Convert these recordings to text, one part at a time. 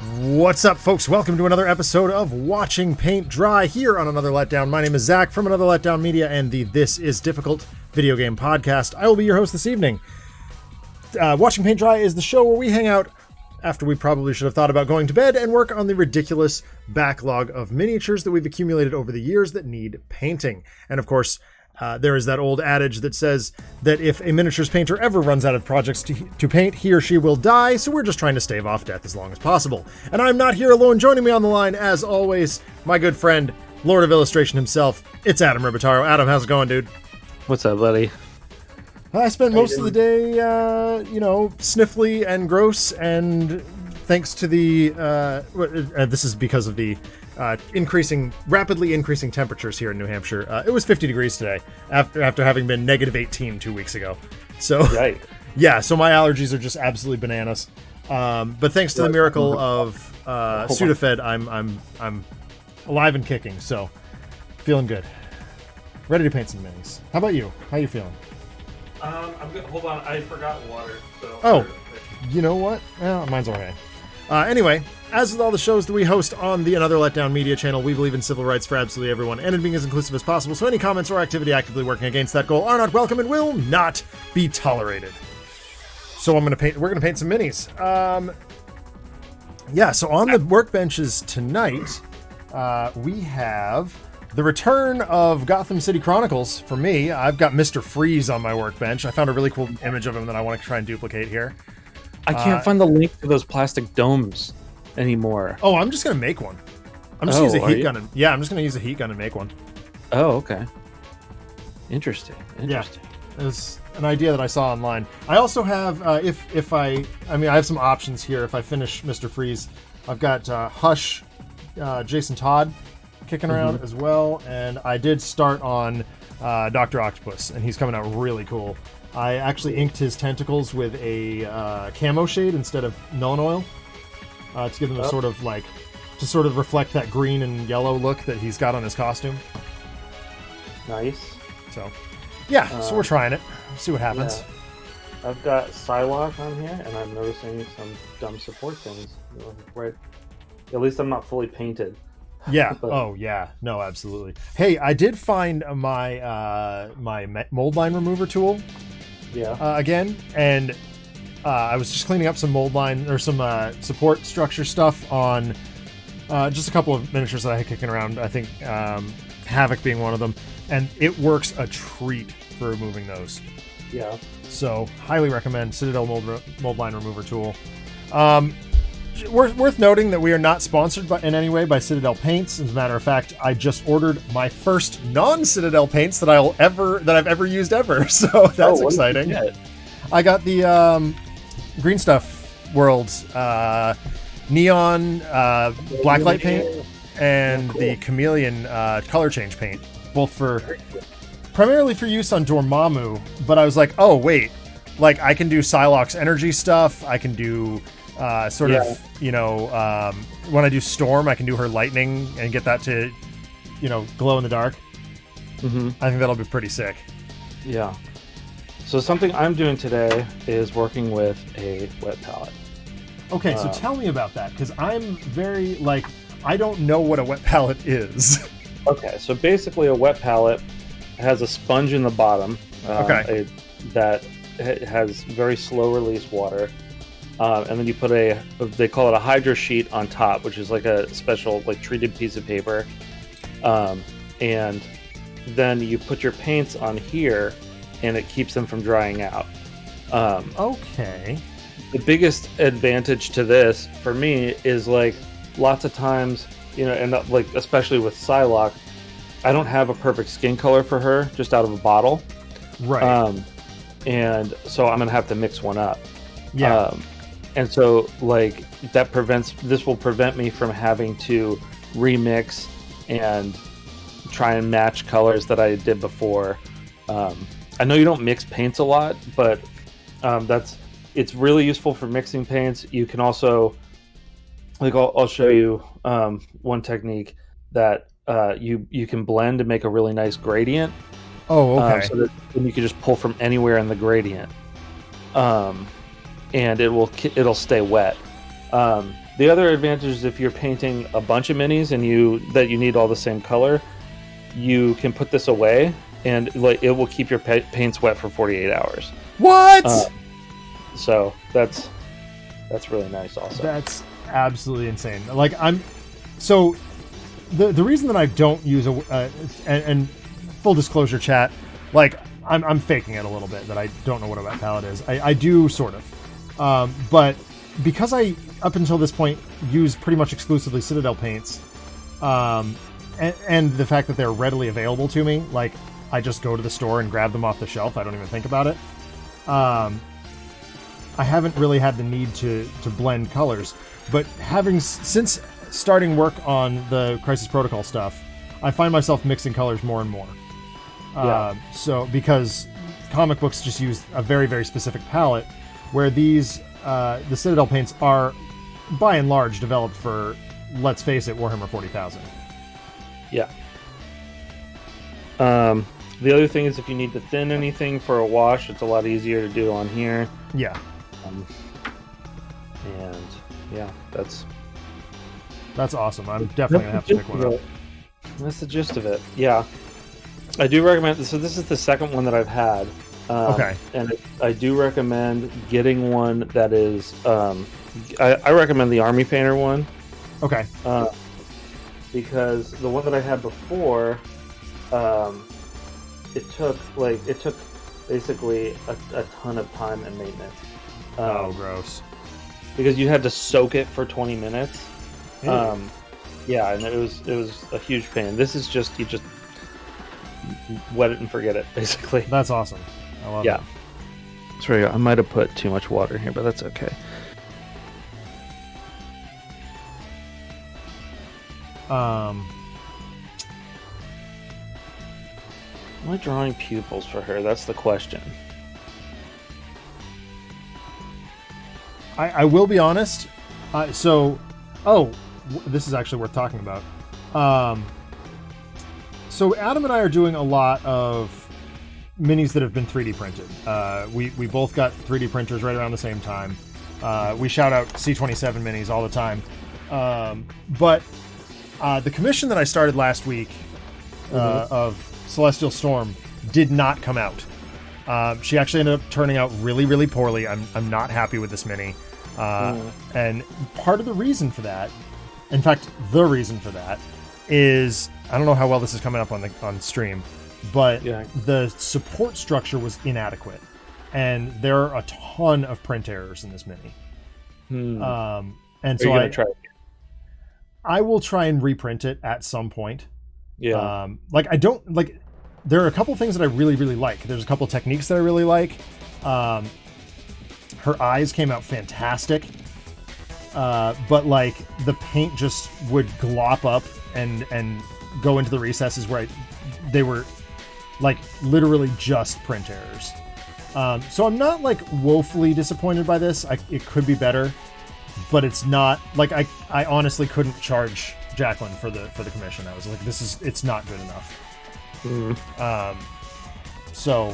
What's up, folks? Welcome to another episode of Watching Paint Dry here on Another Letdown. My name is Zach from Another Letdown Media and the This Is Difficult video game podcast. I will be your host this evening. Watching Paint Dry is the show where we hang out after we probably should have thought about going to bed and work on the ridiculous backlog of miniatures that we've accumulated over the years that need painting. And of course, there is that old adage that says that if a miniatures painter ever runs out of projects to paint, he or she will die, so we're just trying to stave off death as long as possible. And I'm not here alone. Joining me on the line, as always, my good friend, Lord of Illustration himself, it's Adam Ribitaro. Adam, how's it going, dude? What's up, buddy? I spent most of the day, sniffly and gross, and thanks to the, this is because of the rapidly increasing temperatures here in New Hampshire. It was 50 degrees today after having been negative 18 2 weeks ago. So, right. Yeah, so my allergies are just absolutely bananas. But thanks to the miracle of Sudafed, I'm alive and kicking, so feeling good. Ready to paint some minis. How about you? How you feeling? I'm good. Hold on, I forgot water. So oh, you know what? Well, mine's okay. Anyway, as with all the shows that we host on the Another Letdown Media channel, we believe in civil rights for absolutely everyone and in being as inclusive as possible, so any comments or activity actively working against that goal are not welcome and will not be tolerated. So we're gonna paint some minis. So on the workbenches tonight, we have the return of Gotham City Chronicles. For me, I've got Mr. Freeze on my workbench. I found a really cool image of him that I want to try and duplicate here. I can't find the link to those plastic domes anymore. Oh, I'm just gonna make one. I'm just gonna use a heat gun. I'm just gonna use a heat gun and make one. Oh, okay. Interesting. Yeah, it's an idea that I saw online. I also have, I have some options here. If I finish Mr. Freeze, I've got Hush, Jason Todd kicking around as well, and I did start on Dr. Octopus, and he's coming out really cool. I actually inked his tentacles with a camo shade instead of Null and Oil to give them a sort of reflect that green and yellow look that he's got on his costume. Nice. So, yeah, so we're trying it. See what happens. Yeah. I've got Psylocke on here, and I'm noticing some dumb support things. Right. At least I'm not fully painted. Yeah. Oh, yeah. No, absolutely. Hey, I did find my my mold line remover tool. Yeah. Again, and I was just cleaning up some mold line or some support structure stuff on just a couple of miniatures that I had kicking around. I think Havoc being one of them, and it works a treat for removing those. Yeah. So highly recommend Citadel mold line remover tool. Worth noting that we are not sponsored in any way by Citadel Paints. As a matter of fact, I just ordered my first non-Citadel paints that I've ever used ever. So that's exciting. I got the Green Stuff World's neon blacklight paint and the chameleon color change paint, both primarily for use on Dormammu. But I was like, oh wait, like I can do Psylocke's energy stuff. I can do when I do Storm, I can do her lightning and get that to, glow in the dark. Mm-hmm. I think that'll be pretty sick. Yeah. So something I'm doing today is working with a wet palette. Okay, so tell me about that, because I'm very, I don't know what a wet palette is. Okay, so basically a wet palette has a sponge in the bottom that has very slow release water. And then you put they call it a hydro sheet on top, which is like a special treated piece of paper. And then you put your paints on here and it keeps them from drying out. Okay. The biggest advantage to this for me is lots of times, and especially with Psylocke, I don't have a perfect skin color for her just out of a bottle. Right. And so I'm going to have to mix one up. Yeah. And so, this will prevent me from having to remix and try and match colors that I did before. I know you don't mix paints a lot, but it's really useful for mixing paints. You can also, I'll show you one technique that you can blend to make a really nice gradient. Oh, okay. So that you can just pull from anywhere in the gradient. And it'll stay wet. The other advantage is if you're painting a bunch of minis and you need all the same color, you can put this away and like it will keep your paints wet for 48 hours. What? So that's really nice also. That's absolutely insane. Like the reason that I don't use and full disclosure chat, like I'm faking it a little bit that I don't know what a wet palette is. I do sort of. But because I up until this point use pretty much exclusively Citadel paints, and the fact that they're readily available to me, like I just go to the store and grab them off the shelf. I don't even think about it. I haven't really had the need to blend colors, but since starting work on the Crisis Protocol stuff, I find myself mixing colors more and more. So because comic books just use a very, very specific palette, where these the Citadel paints are by and large developed for, let's face it, Warhammer 40,000. Yeah. The other thing is if you need to thin anything for a wash, it's a lot easier to do on here. Yeah. And yeah, that's awesome. I'm definitely gonna have to pick one up. That's the gist of it. Yeah, I do recommend. So this is the second one that I've had. Okay. And I do recommend getting one that is. I recommend the Army Painter one. Okay. Because the one that I had before, it took basically a ton of time and maintenance. Gross. Because you had to soak it for 20 minutes. Yeah, and it was a huge pain. This is just you just wet it and forget it, basically. That's awesome. I love it. Sorry, I might have put too much water here, but that's okay. Am I drawing pupils for her? That's the question. I will be honest. This is actually worth talking about. So Adam and I are doing a lot of minis that have been 3D printed. We both got 3D printers right around the same time. We shout out C27 minis all the time. But the commission that I started last week of Celestial Storm did not come out. She actually ended up turning out really, really poorly. I'm not happy with this mini. And part of the reason for that, in fact, the reason for that, is I don't know how well this is coming up on stream, but the support structure was inadequate, and there are a ton of print errors in this mini. And so I will try and reprint it at some point. Yeah. There are a couple things that I really, really like. There's a couple techniques that I really like. Her eyes came out fantastic. But like the paint just would glop up and go into the recesses where they were like literally just print errors. So I'm not like woefully disappointed by this. It could be better, but it's not like I honestly couldn't charge Jacqueline for the commission. I was like, it's not good enough. So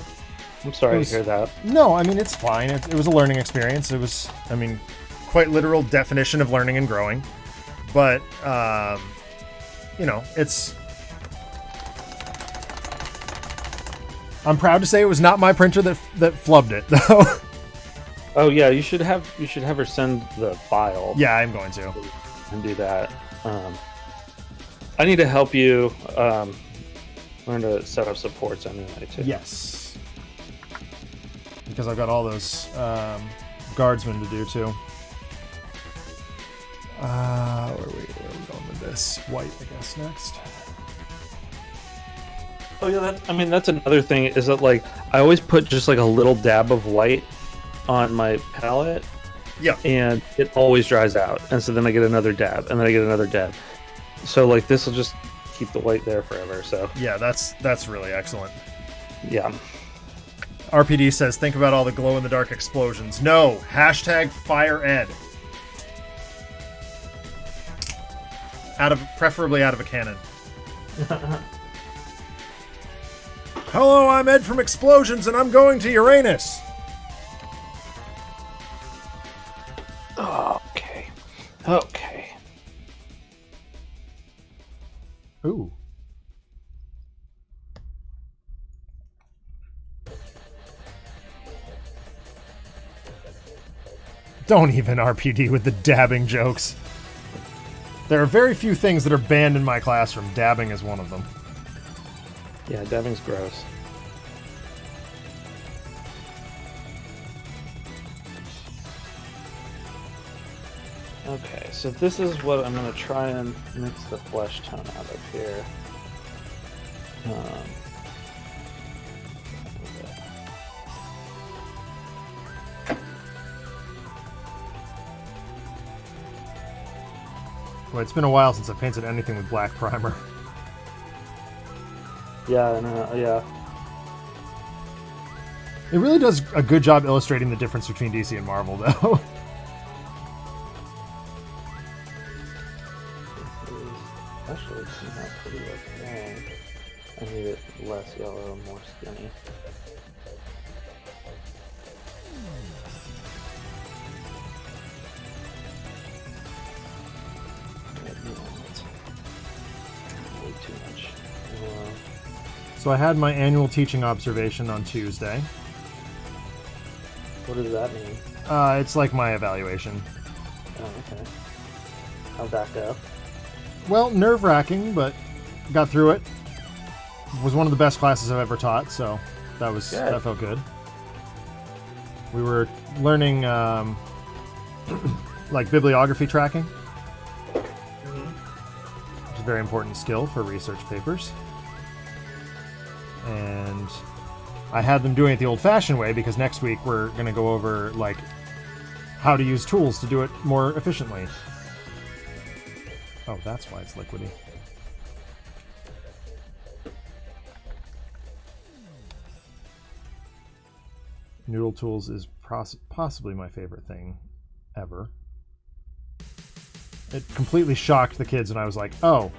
I'm sorry to hear that. No, I mean, it's fine. It was a learning experience. It was, I mean, quite literal definition of learning and growing. But, it's... I'm proud to say it was not my printer that flubbed it, though. Oh, yeah, you should have her send the file. Yeah, I'm going to. And do that. I need to help you learn to set up supports anyway, too. Yes. Because I've got all those guardsmen to do, too. Where are we going with this? White, I guess, next. Oh, yeah, that's another thing, is that, like, I always put just, like, a little dab of white on my palette. Yeah. And it always dries out. And so then I get another dab, and then I get another dab. So, like, this will just keep the white there forever, so... Yeah, that's really excellent. Yeah. RPD says, think about all the glow-in-the-dark explosions. No! #FireEd. Preferably out of a cannon. Hello, I'm Ed from Explosions, and I'm going to Uranus. Oh, okay. Okay. Ooh. Don't even RPD with the dabbing jokes. There are very few things that are banned in my classroom. Dabbing is one of them. Yeah, dabbing's gross. Okay, so this is what I'm going to try and mix the flesh tone out of here. Well, it's been a while since I painted anything with black primer. Yeah, yeah. It really does a good job illustrating the difference between DC and Marvel, though. Actually, it's not pretty okay. I need it less yellow and more skinny. Way too much. So I had my annual teaching observation on Tuesday. What does that mean? It's like my evaluation. Oh, okay. How'd that go? Well, nerve-wracking, but got through it. Was one of the best classes I've ever taught, so that felt good. We were learning like bibliography tracking, which is a very important skill for research papers. And I had them doing it the old-fashioned way because next week we're going to go over like how to use tools to do it more efficiently. Oh, that's why it's liquidy. Noodle Tools is possibly my favorite thing ever. It completely shocked the kids, and I was like, "Oh,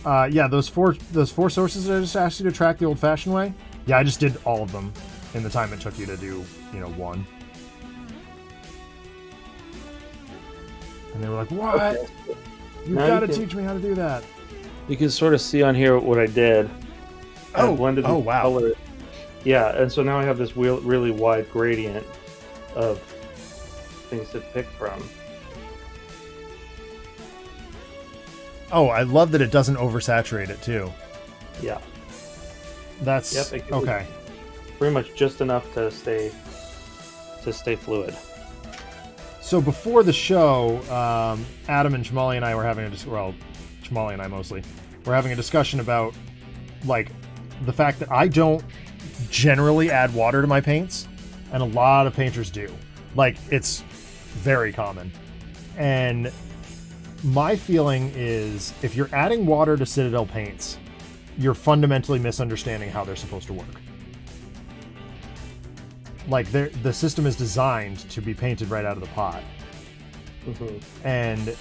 yeah, those four sources that I just asked you to track the old-fashioned way. Yeah, I just did all of them in the time it took you to do, one." And they were like, "What? You've got to teach me how to do that." You can sort of see on here what I did. Oh, wow. Color. Yeah, and so now I have this really wide gradient of things to pick from. Oh, I love that it doesn't oversaturate it too. Yeah. That's okay. Pretty much just enough to stay fluid. So before the show, Adam and Chamali and I were having Chamali and I mostly, were having a discussion about like the fact that I don't generally add water to my paints, and a lot of painters do. Like, it's very common. And my feeling is if you're adding water to Citadel paints, you're fundamentally misunderstanding how they're supposed to work. Like, the system is designed to be painted right out of the pot. Mm-hmm. And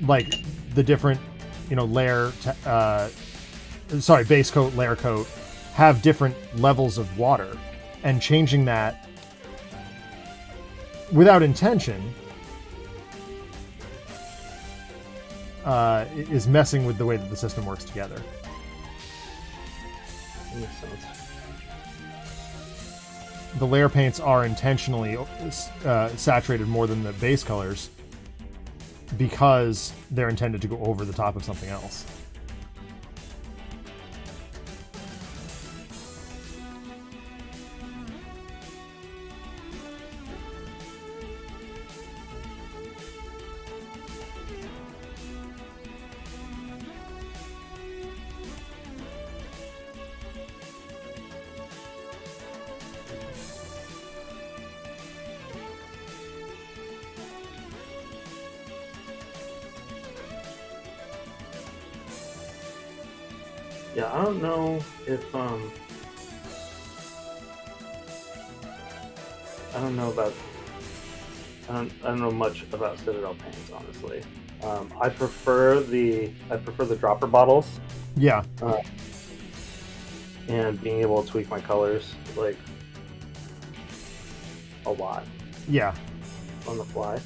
like the different, base coat, layer coat have different levels of water, and changing that without intention is messing with the way that the system works together. That makes sense. The layer paints are intentionally saturated more than the base colors because they're intended to go over the top of something else. Yeah, I don't know if I don't know much about Citadel paints, honestly. I prefer the dropper bottles. Yeah. And being able to tweak my colors like a lot. Yeah. On the fly.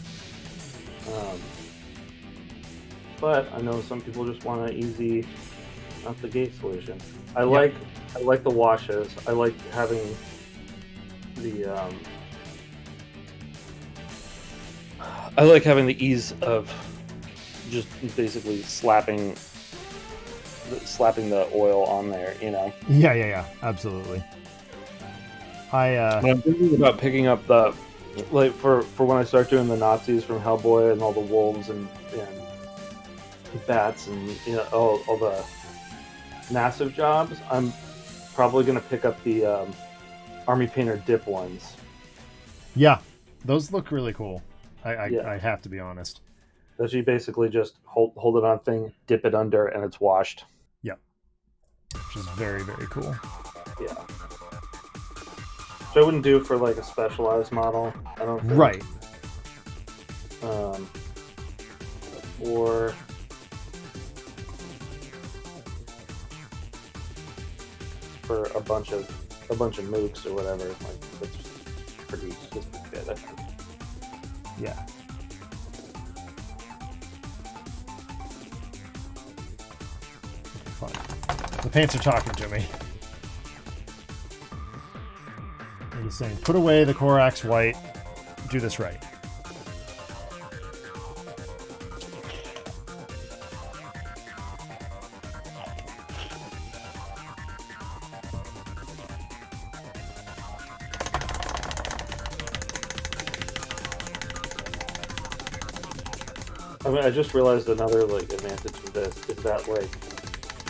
but I know some people just want an easy, out the gate solution. I like the washes. I like having the ease of just basically slapping the oil on there, you know. Yeah, absolutely. I'm thinking about picking up the, like, for when I start doing the Nazis from Hellboy and all the wolves and bats and, you know, all the massive jobs. I'm probably going to pick up the Army Painter dip ones. Yeah, those look really cool. I have to be honest. That you basically just hold it on thing, dip it under, and it's washed. Yep. Which is very, very cool. Yeah. Which I wouldn't do for like a specialized model, I don't think. Right. For a bunch of mooks or whatever, like it's pretty good, I think. Yeah. Fine. The paints are talking to me. He's saying, put away the Korax white. Do this right. I mean, I just realized another like advantage of this is that like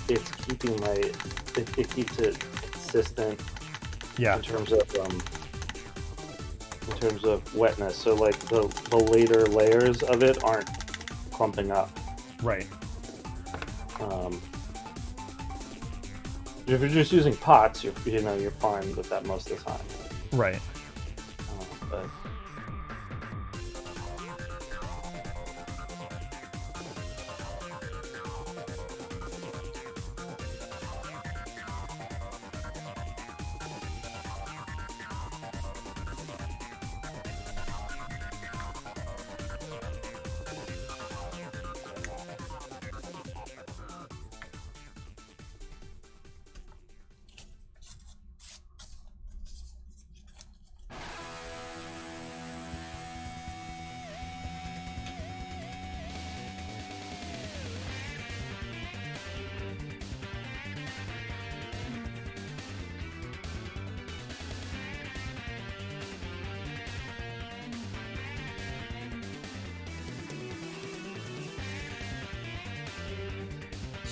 it's keeping it keeps it consistent. Yeah. In terms of wetness, so like the later layers of it aren't clumping up. Right. If you're just using pots, you're fine with that most of the time. Right. But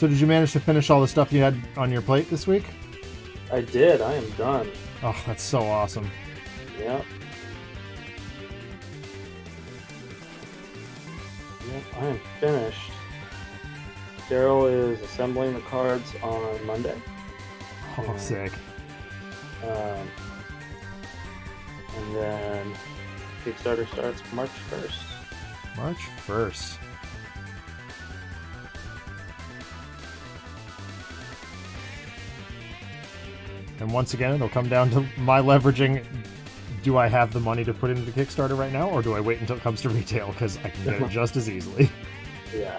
So did you manage to finish all the stuff you had on your plate this week? I did. I am done. Oh, that's so awesome. Yep. I am finished. Daryl is assembling the cards on Monday. Oh, sick. And then Kickstarter starts March 1st. March 1st. And once again, it'll come down to my leveraging. Do I have the money to put into Kickstarter right now, or do I wait until it comes to retail? Because I can get it just as easily. Yeah.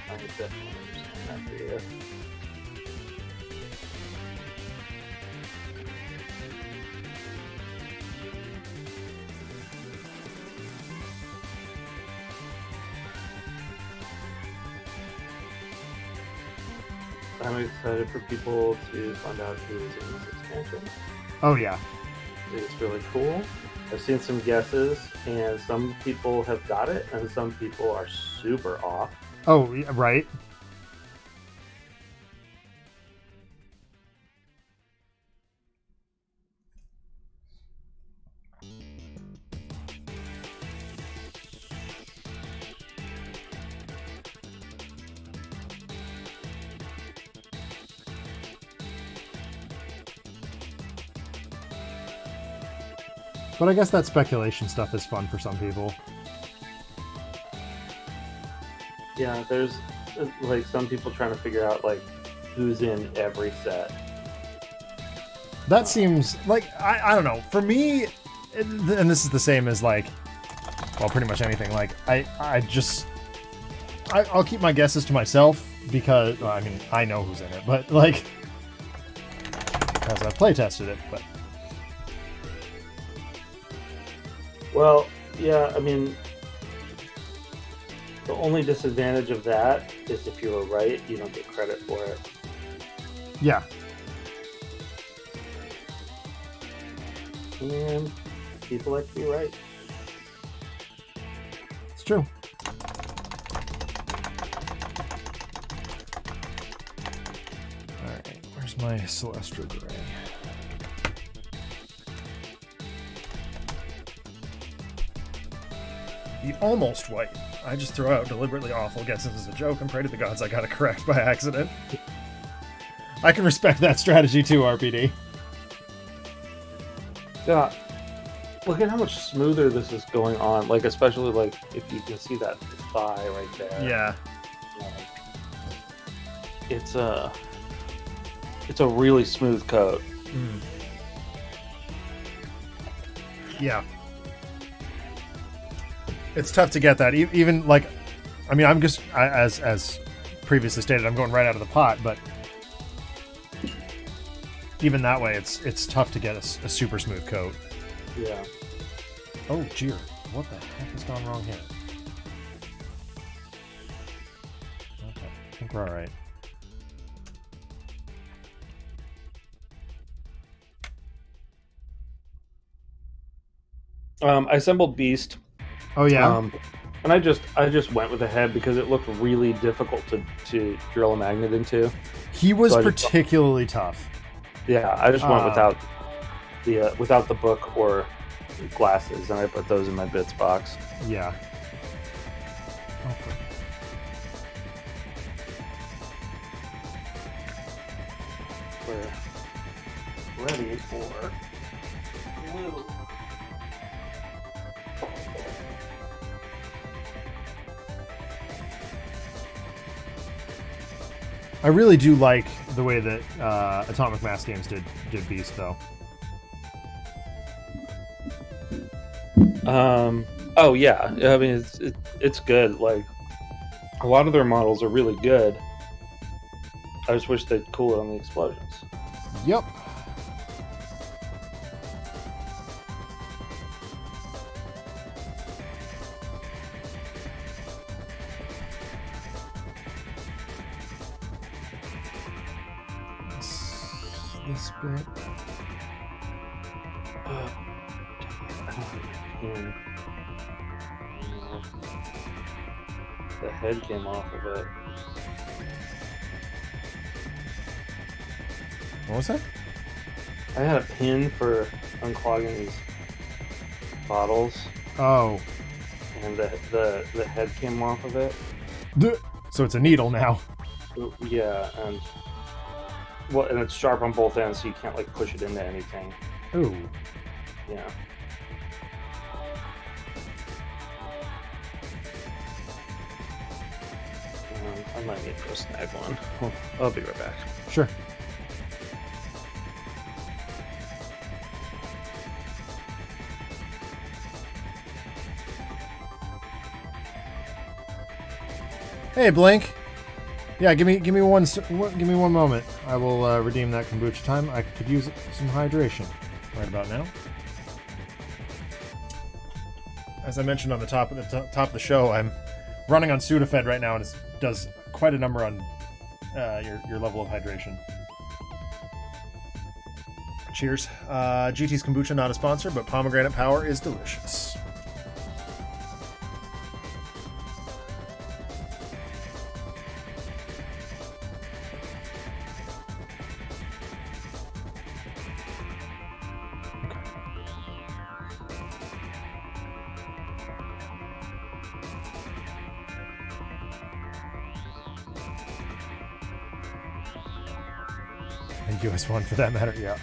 I could definitely understand that for you. I'm excited for people to find out who's in this expansion. Oh, yeah. I think it's really cool. I've seen some guesses, and some people have got it, and some people are super off. Oh, yeah, right. But I guess that speculation stuff is fun for some people. Yeah, there's like some people trying to figure out like who's in every set. That seems like, I don't know. For me, and this is the same as like, well, pretty much anything. Like I'll keep my guesses to myself because, well, I mean, I know who's in it, but like, as I play tested it, but. Well, yeah, I mean, the only disadvantage of that is if you were right, you don't get credit for it. Yeah. And people like to be right. It's true. Alright, where's my Celestial Gray? The almost white. I just throw out deliberately awful guesses as a joke and pray to the gods I got it correct by accident. I can respect that strategy too, RPD. Yeah. Look at how much smoother this is going on. Like, especially like if you can see that thigh right there. Yeah. Like, it's a really smooth coat. Mm. Yeah. It's tough to get that. Even like, I mean, I'm just as previously stated, I'm going right out of the pot, but even that way, it's tough to get a super smooth coat. Yeah. Oh, jeer. What the heck has gone wrong here? Okay, I think we're all right. I assembled Beast. Oh yeah. And I just went with the head because it looked really difficult to drill a magnet into. He was particularly tough. Yeah, I just went without the book or glasses, and I put those in my bits box. Yeah. We're ready for blue. I really do like the way that Atomic Mass Games did Beast, though. Oh yeah, I mean it's good. Like, a lot of their models are really good. I just wish they'd cool it on the explosions. Yep. This bit. I don't have my pen. The head came off of it. What was that? I had a pin for unclogging these bottles. Oh. And the head came off of it. So it's a needle now. Yeah, and it's sharp on both ends, so you can't like push it into anything. Ooh. Yeah. I might need to go snag one. I'll be right back. Sure. Hey, Blink. Yeah, give me one moment. I will redeem that kombucha time. I could use some hydration right about now. As I mentioned on the top of the show, I'm running on Sudafed right now, and it does quite a number on your level of hydration. Cheers. GT's kombucha, not a sponsor, but pomegranate power is delicious. And US one for that matter, yeah.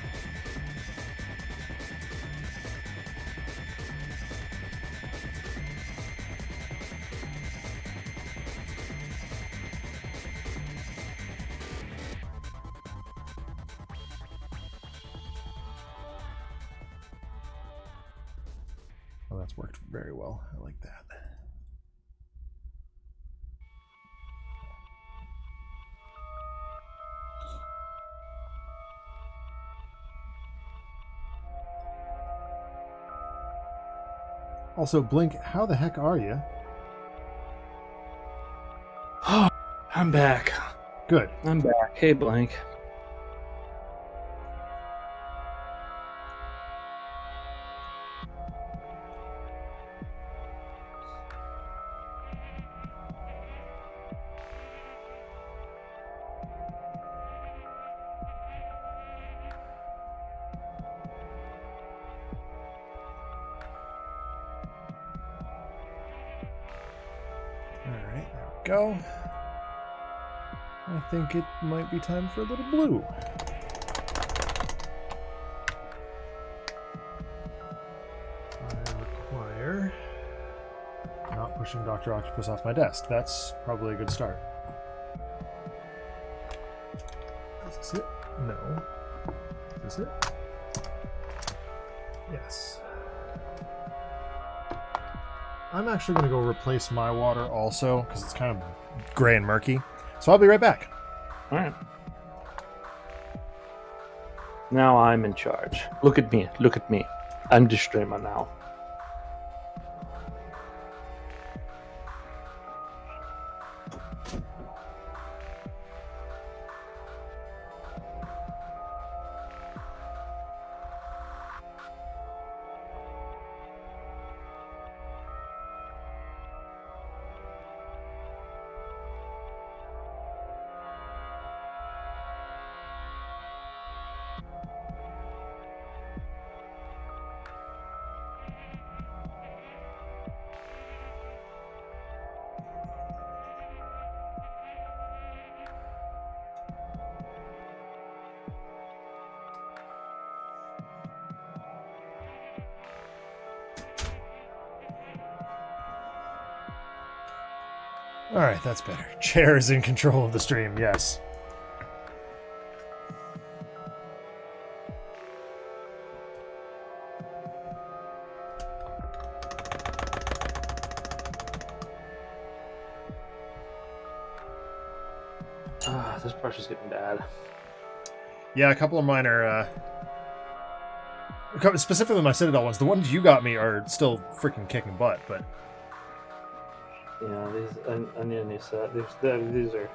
Oh, that's worked very well. I like that. Also, Blink, how the heck are you? Oh, I'm back. Good. I'm back. Hey, Blank. Alright, there we go. I think it might be time for a little blue. I require not pushing Dr. Octopus off my desk. That's probably a good start. Is this it? No. Is this it? Yes. I'm actually going to go replace my water also, because it's kind of gray and murky. So I'll be right back. All right. Now I'm in charge. Look at me. Look at me. I'm the streamer now. Alright, that's better. Chair is in control of the stream, yes. This brush is getting bad. Yeah, a couple of mine are, specifically my Citadel ones. The ones you got me are still freaking kicking butt, but... Yeah, these I need a new set. These are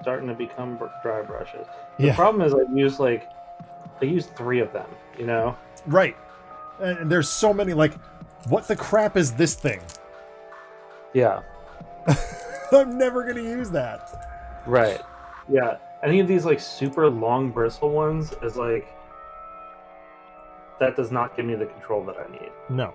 starting to become dry brushes. The problem is I use 3 of them, you know? Right. And there's so many, like, what the crap is this thing? Yeah. I'm never going to use that. Right. Yeah. Any of these, like, super long bristle ones is, like, that does not give me the control that I need. No.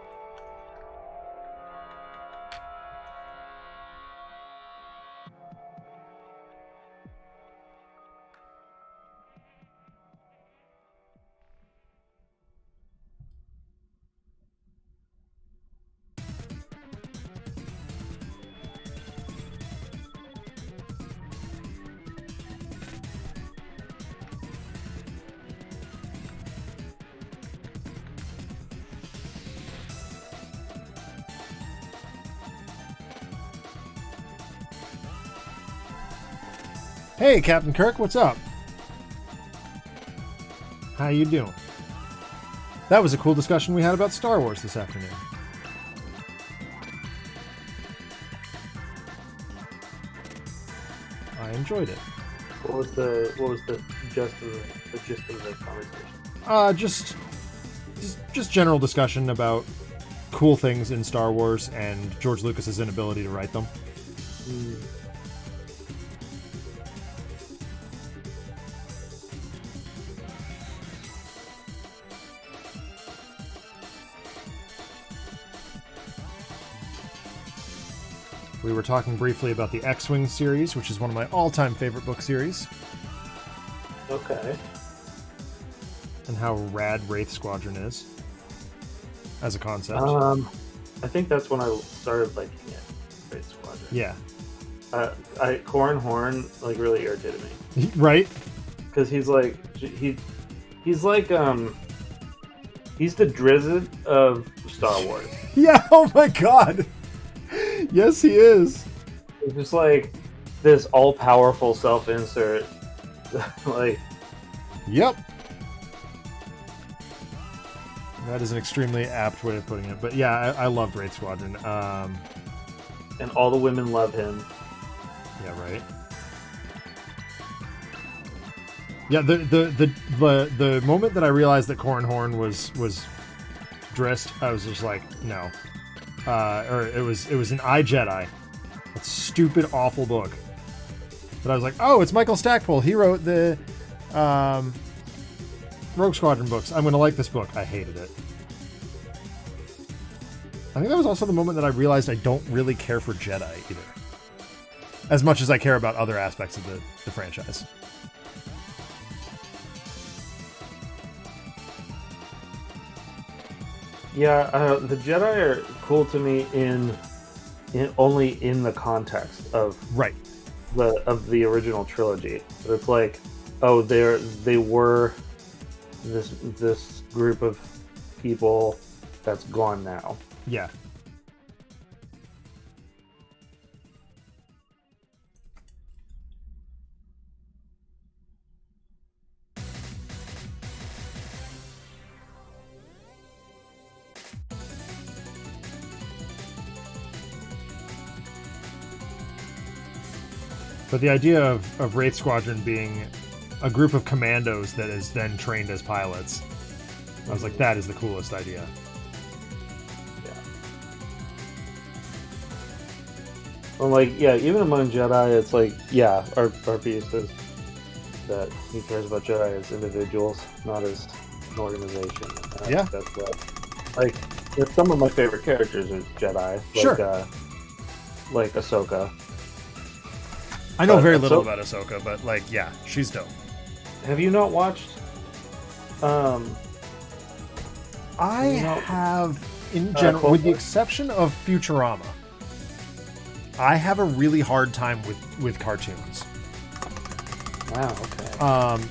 Hey, Captain Kirk, what's up? How you doing? That was a cool discussion we had about Star Wars this afternoon. I enjoyed it. What was the gist of the conversation? Just general discussion about cool things in Star Wars and George Lucas's inability to write them. We were talking briefly about the X-Wing series, which is one of my all-time favorite book series. Okay. And how rad Wraith Squadron is as a concept. I think that's when I started liking it. Wraith Squadron. Yeah. Corran Horn like really irritated me. Right? Because he's like He's the Drizzt of Star Wars. Yeah, oh my god. Yes, he is. It's just like this all-powerful self-insert. Like, yep. That is an extremely apt way of putting it. But yeah, I loved Wraith Squadron. And all the women love him. Yeah, right. Yeah, the moment that I realized that Corran Horn was Drizzt, I was just like, no. Or it was an iJedi. That stupid, awful book. But I was like, oh, it's Michael Stackpole. He wrote the Rogue Squadron books. I'm going to like this book. I hated it. I think that was also the moment that I realized I don't really care for Jedi either. As much as I care about other aspects of the franchise. Yeah, the Jedi are cool to me in only in the context of right the original trilogy. But it's like, oh, they were this group of people that's gone now. Yeah. But the idea of Wraith Squadron being a group of commandos that is then trained as pilots, I was like, that is the coolest idea. Yeah. Well, like, yeah, even among Jedi, it's like, yeah, RP says that he cares about Jedi as individuals, not as an organization. Yeah. That's like, some of my favorite characters are Jedi. Like, sure. Like Ahsoka. I know very little about Ahsoka, but like, yeah, she's dope. Have you not watched? I have, in general, with the exception of Futurama, I have a really hard time with cartoons. Wow. Okay.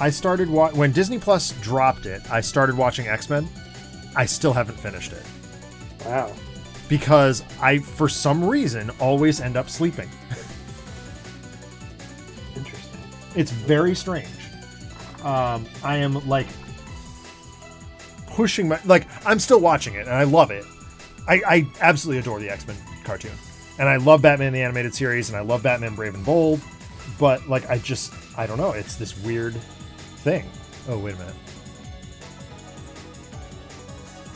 I started when Disney Plus dropped it. I started watching X-Men. I still haven't finished it. Wow. Because I, for some reason, always end up sleeping. Interesting. It's very strange. I am like pushing I'm still watching it and I love it. I absolutely adore the X-Men cartoon. And I love Batman the Animated Series and I love Batman Brave and Bold. But like, I don't know. It's this weird thing. Oh, wait a minute.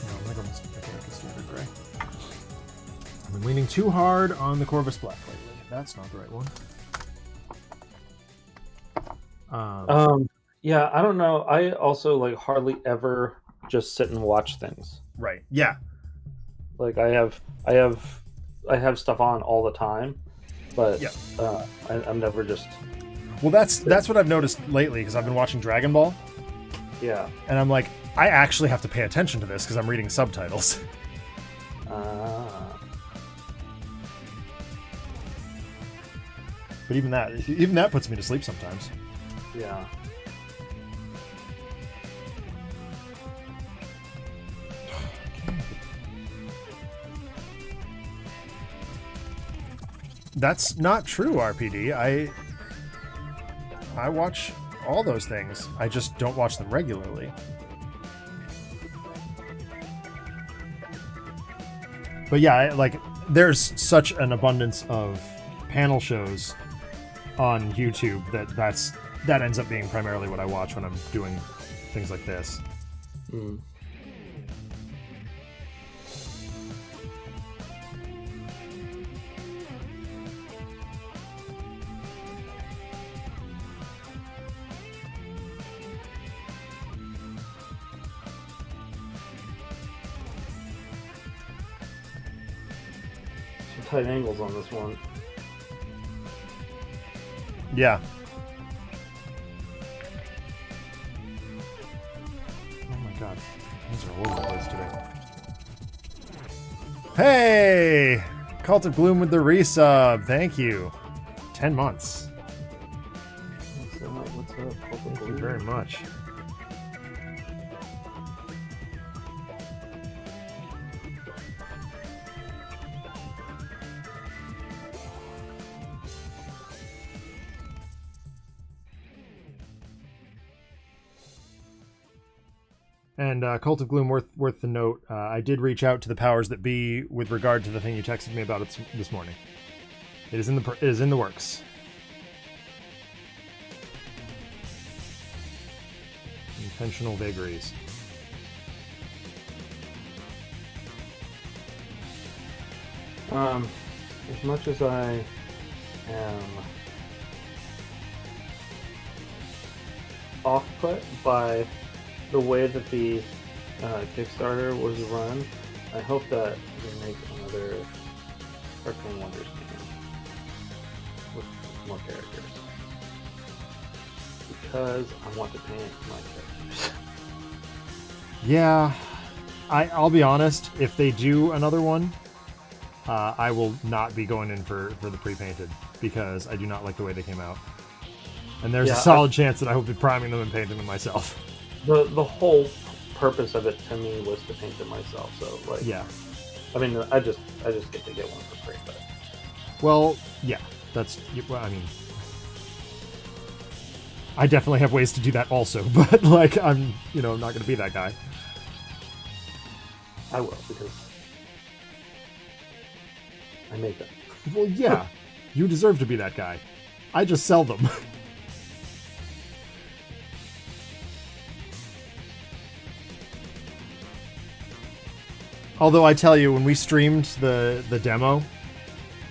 No, I'm gonna go make a standard gray. I've been leaning too hard on the Corvus Black lately. That's not the right one. Yeah, I don't know. I also like hardly ever just sit and watch things. Right. Yeah. Like I have stuff on all the time, but yeah. I'm never just. Well, that's what I've noticed lately because I've been watching Dragon Ball. Yeah. And I'm like, I actually have to pay attention to this because I'm reading subtitles. But even that puts me to sleep sometimes. Yeah. That's not true, RPD. I watch all those things. I just don't watch them regularly. But yeah, like there's such an abundance of panel shows on YouTube that ends up being primarily what I watch when I'm doing things like this. Mm. Some tight angles on this one. Yeah. Oh my god. These are all over the place today. Hey! Cult of Gloom with the resub. Thank you. 10 months. What's up? Thank you very much. And Cult of Gloom, worth the note. I did reach out to the powers that be with regard to the thing you texted me about this morning. It is in the works. Intentional vagaries. As much as I am off-put by the way that the Kickstarter was run, I hope that they make another Cartoon Wonders game with more characters. Because I want to paint my characters. Yeah, I'll be honest. If they do another one, I will not be going in for the pre-painted because I do not like the way they came out. And there's a solid chance that I will be priming them and painting them myself. The whole purpose of it to me was to paint them myself. So like, yeah. I mean, I just get to get one for free. But well, yeah, that's. Well, I mean, I definitely have ways to do that also, but like, I'm not going to be that guy. I will because I made them. Well, yeah, you deserve to be that guy. I just sell them. Although I tell you, when we streamed the demo,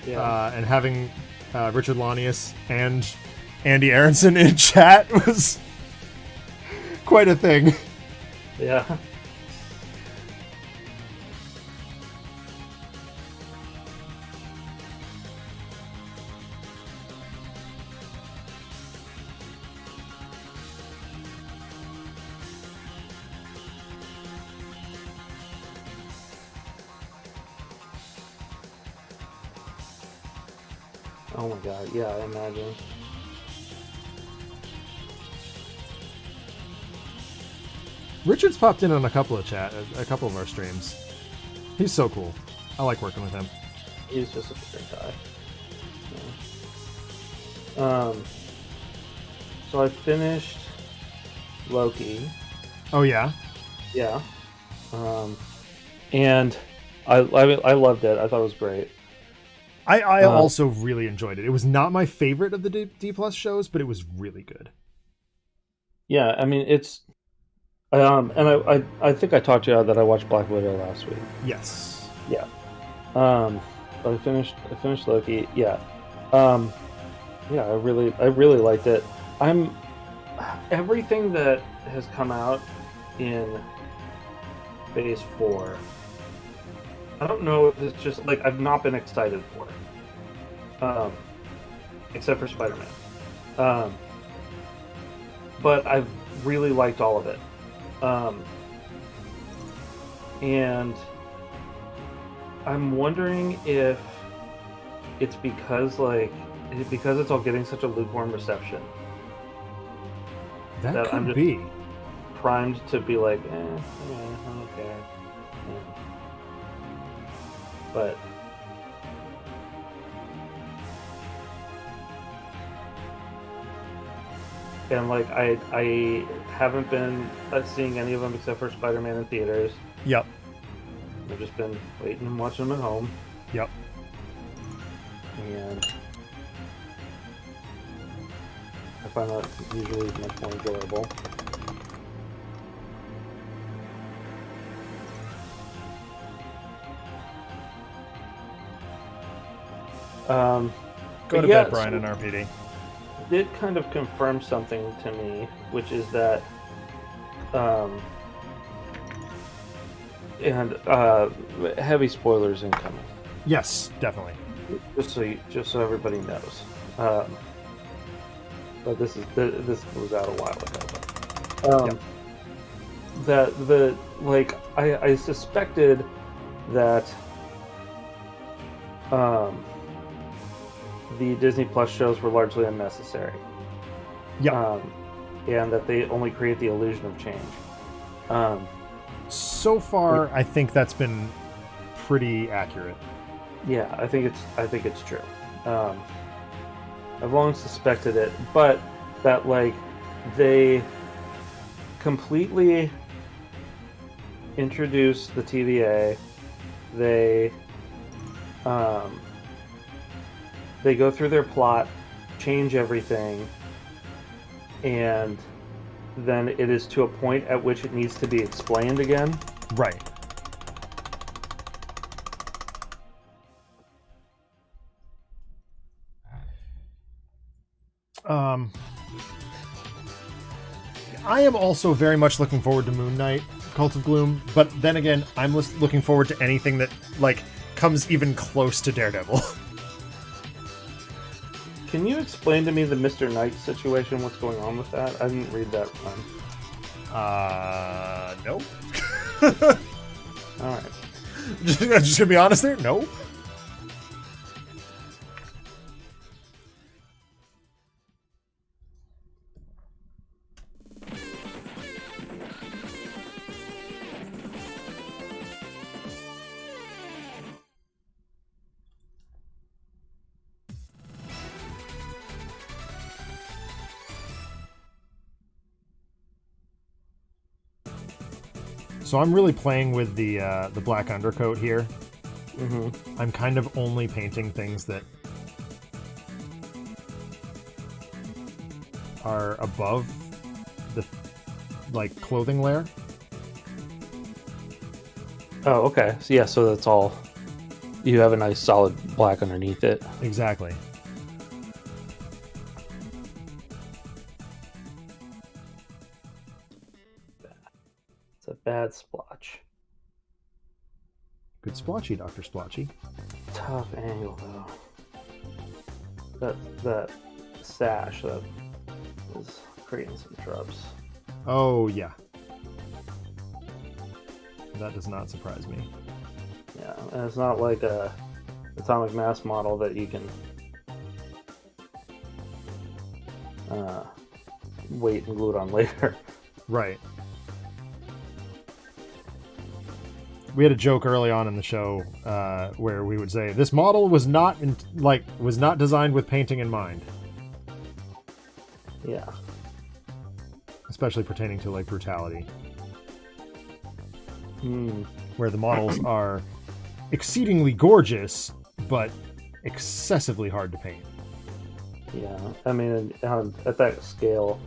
and having Richard Lanius and Andy Aronson in chat was quite a thing. Yeah. Oh my god, yeah, I imagine. Richard's popped in on a couple of our streams. He's so cool. I like working with him. He's just a great guy. So I finished Loki. Oh yeah? Yeah. And I loved it. I thought it was great. I also really enjoyed it. It was not my favorite of the D plus shows, but it was really good. Yeah, I mean it's and I think I talked to you that I watched Black Widow last week. Yes. Yeah. But I finished Loki. Yeah. Yeah, I really liked it. Everything that has come out in Phase 4. I don't know if it's just like I've not been excited for it, except for Spider-Man. But I've really liked all of it, and I'm wondering if it's because it's all getting such a lukewarm reception. That could I'm just be primed to be like, I don't care. But and like I haven't been seeing any of them except for Spider-Man in theaters. Yep. I've just been waiting and watching them at home. Yep. And I find that usually much more enjoyable. Go to bed, Brian and RPD. Did kind of confirm something to me, which is that, heavy spoilers incoming. Yes, definitely. Just so everybody knows. But this was out a while ago. But, that I suspected that the Disney Plus shows were largely unnecessary. Yeah. And that they only create the illusion of change. So far, I think that's been pretty accurate. Yeah, I think it's true. I've long suspected it, but that they completely introduce the TVA. They go through their plot, change everything, and then it is to a point at which it needs to be explained again. Right. I am also very much looking forward to Moon Knight, Cult of Gloom, but then again, I'm looking forward to anything that, like, comes even close to Daredevil. Can you explain to me the Mr. Knight situation? What's going on with that? I didn't read that one. No. Alright. Just gonna be honest there? No. So I'm really playing with the black undercoat here. Mm-hmm. I'm kind of only painting things that are above the, like, clothing layer. Oh, okay. So yeah, so that's all. You have a nice solid black underneath it. Exactly. It's a bad splotch. Good splotchy, Dr. Splotchy. Tough angle though. That sash that is creating some shrubs. Oh yeah. That does not surprise me. Yeah, and it's not like a atomic mass model that you can wait and glue it on later. Right. We had a joke early on in the show where we would say this model was not designed with painting in mind. Yeah. Especially pertaining to, like, brutality. Hmm. Where the models are exceedingly gorgeous, but excessively hard to paint. Yeah, I mean, at that scale,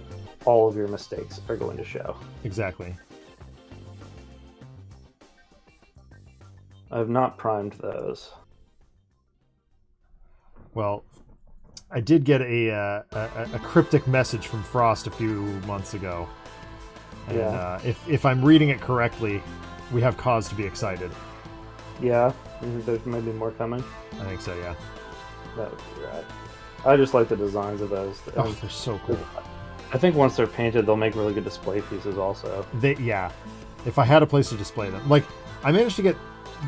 all of your mistakes are going to show. Exactly. I've not primed those. Well, I did get a cryptic message from Frost a few months ago. And, Yeah. If I'm reading it correctly, we have cause to be excited. Yeah, there's maybe more coming. I think so, yeah. That would be rad. I just like the designs of those. Oh, they're so cool. I think once they're painted, they'll make really good display pieces also. Yeah. If I had a place to display them. Like, I managed to get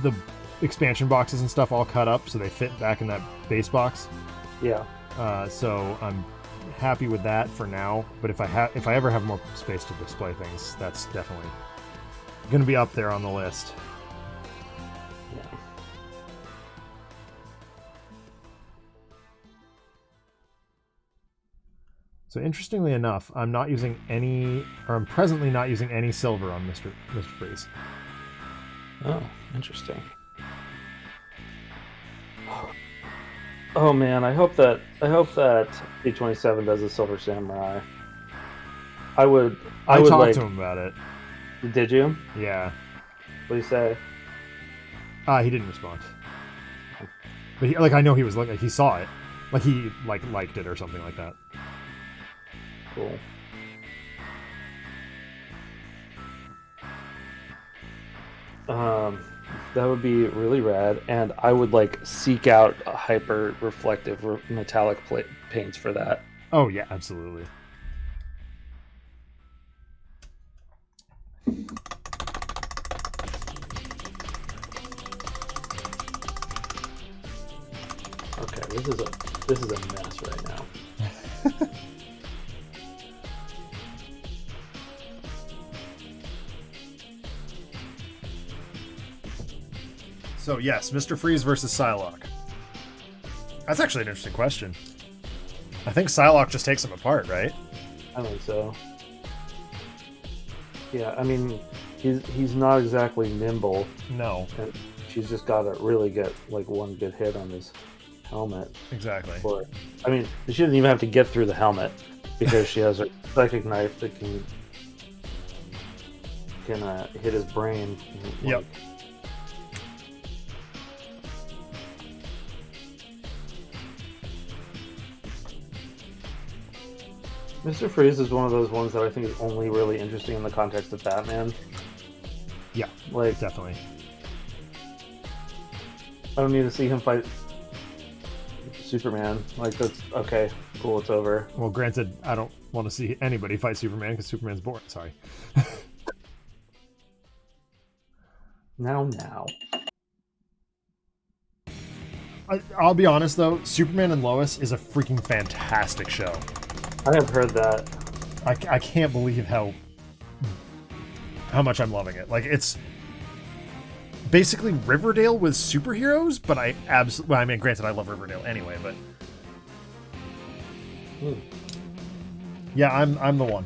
the expansion boxes and stuff all cut up so they fit back in that base box. Yeah. So I'm happy with that for now. But if I ever have more space to display things, that's definitely going to be up there on the list. Yeah. So interestingly enough, I'm presently not using any silver on Mr. Freeze. Oh, interesting. Oh man, I hope that B-27 does a Silver Samurai. I talked like, to him about it. Did you? Yeah. What do you say? He didn't respond. But I know he was looking. He saw it. Like he liked it or something like that. Cool. That would be really rad, and I would seek out a hyper reflective metallic paints for that. Oh yeah, absolutely. Okay, this is a mess right now. So yes, Mr. Freeze versus Psylocke. That's actually an interesting question. I think Psylocke just takes him apart, right? I think so. Yeah, I mean, he's not exactly nimble. No. And she's just got to really get like one good hit on his helmet. Exactly. I mean, she doesn't even have to get through the helmet because she has her psychic knife that can hit his brain. Yep. Mr. Freeze is one of those ones that I think is only really interesting in the context of Batman. Yeah, like definitely. I don't need to see him fight Superman. Like, that's okay, cool, it's over. Well, granted, I don't want to see anybody fight Superman because Superman's boring. Sorry. Now. I'll be honest though, Superman and Lois is a freaking fantastic show. I have heard that. I can't believe how much I'm loving it. Like, it's basically Riverdale with superheroes, but I absolutely... Well, I mean, granted, I love Riverdale anyway, but... Yeah, I'm the one.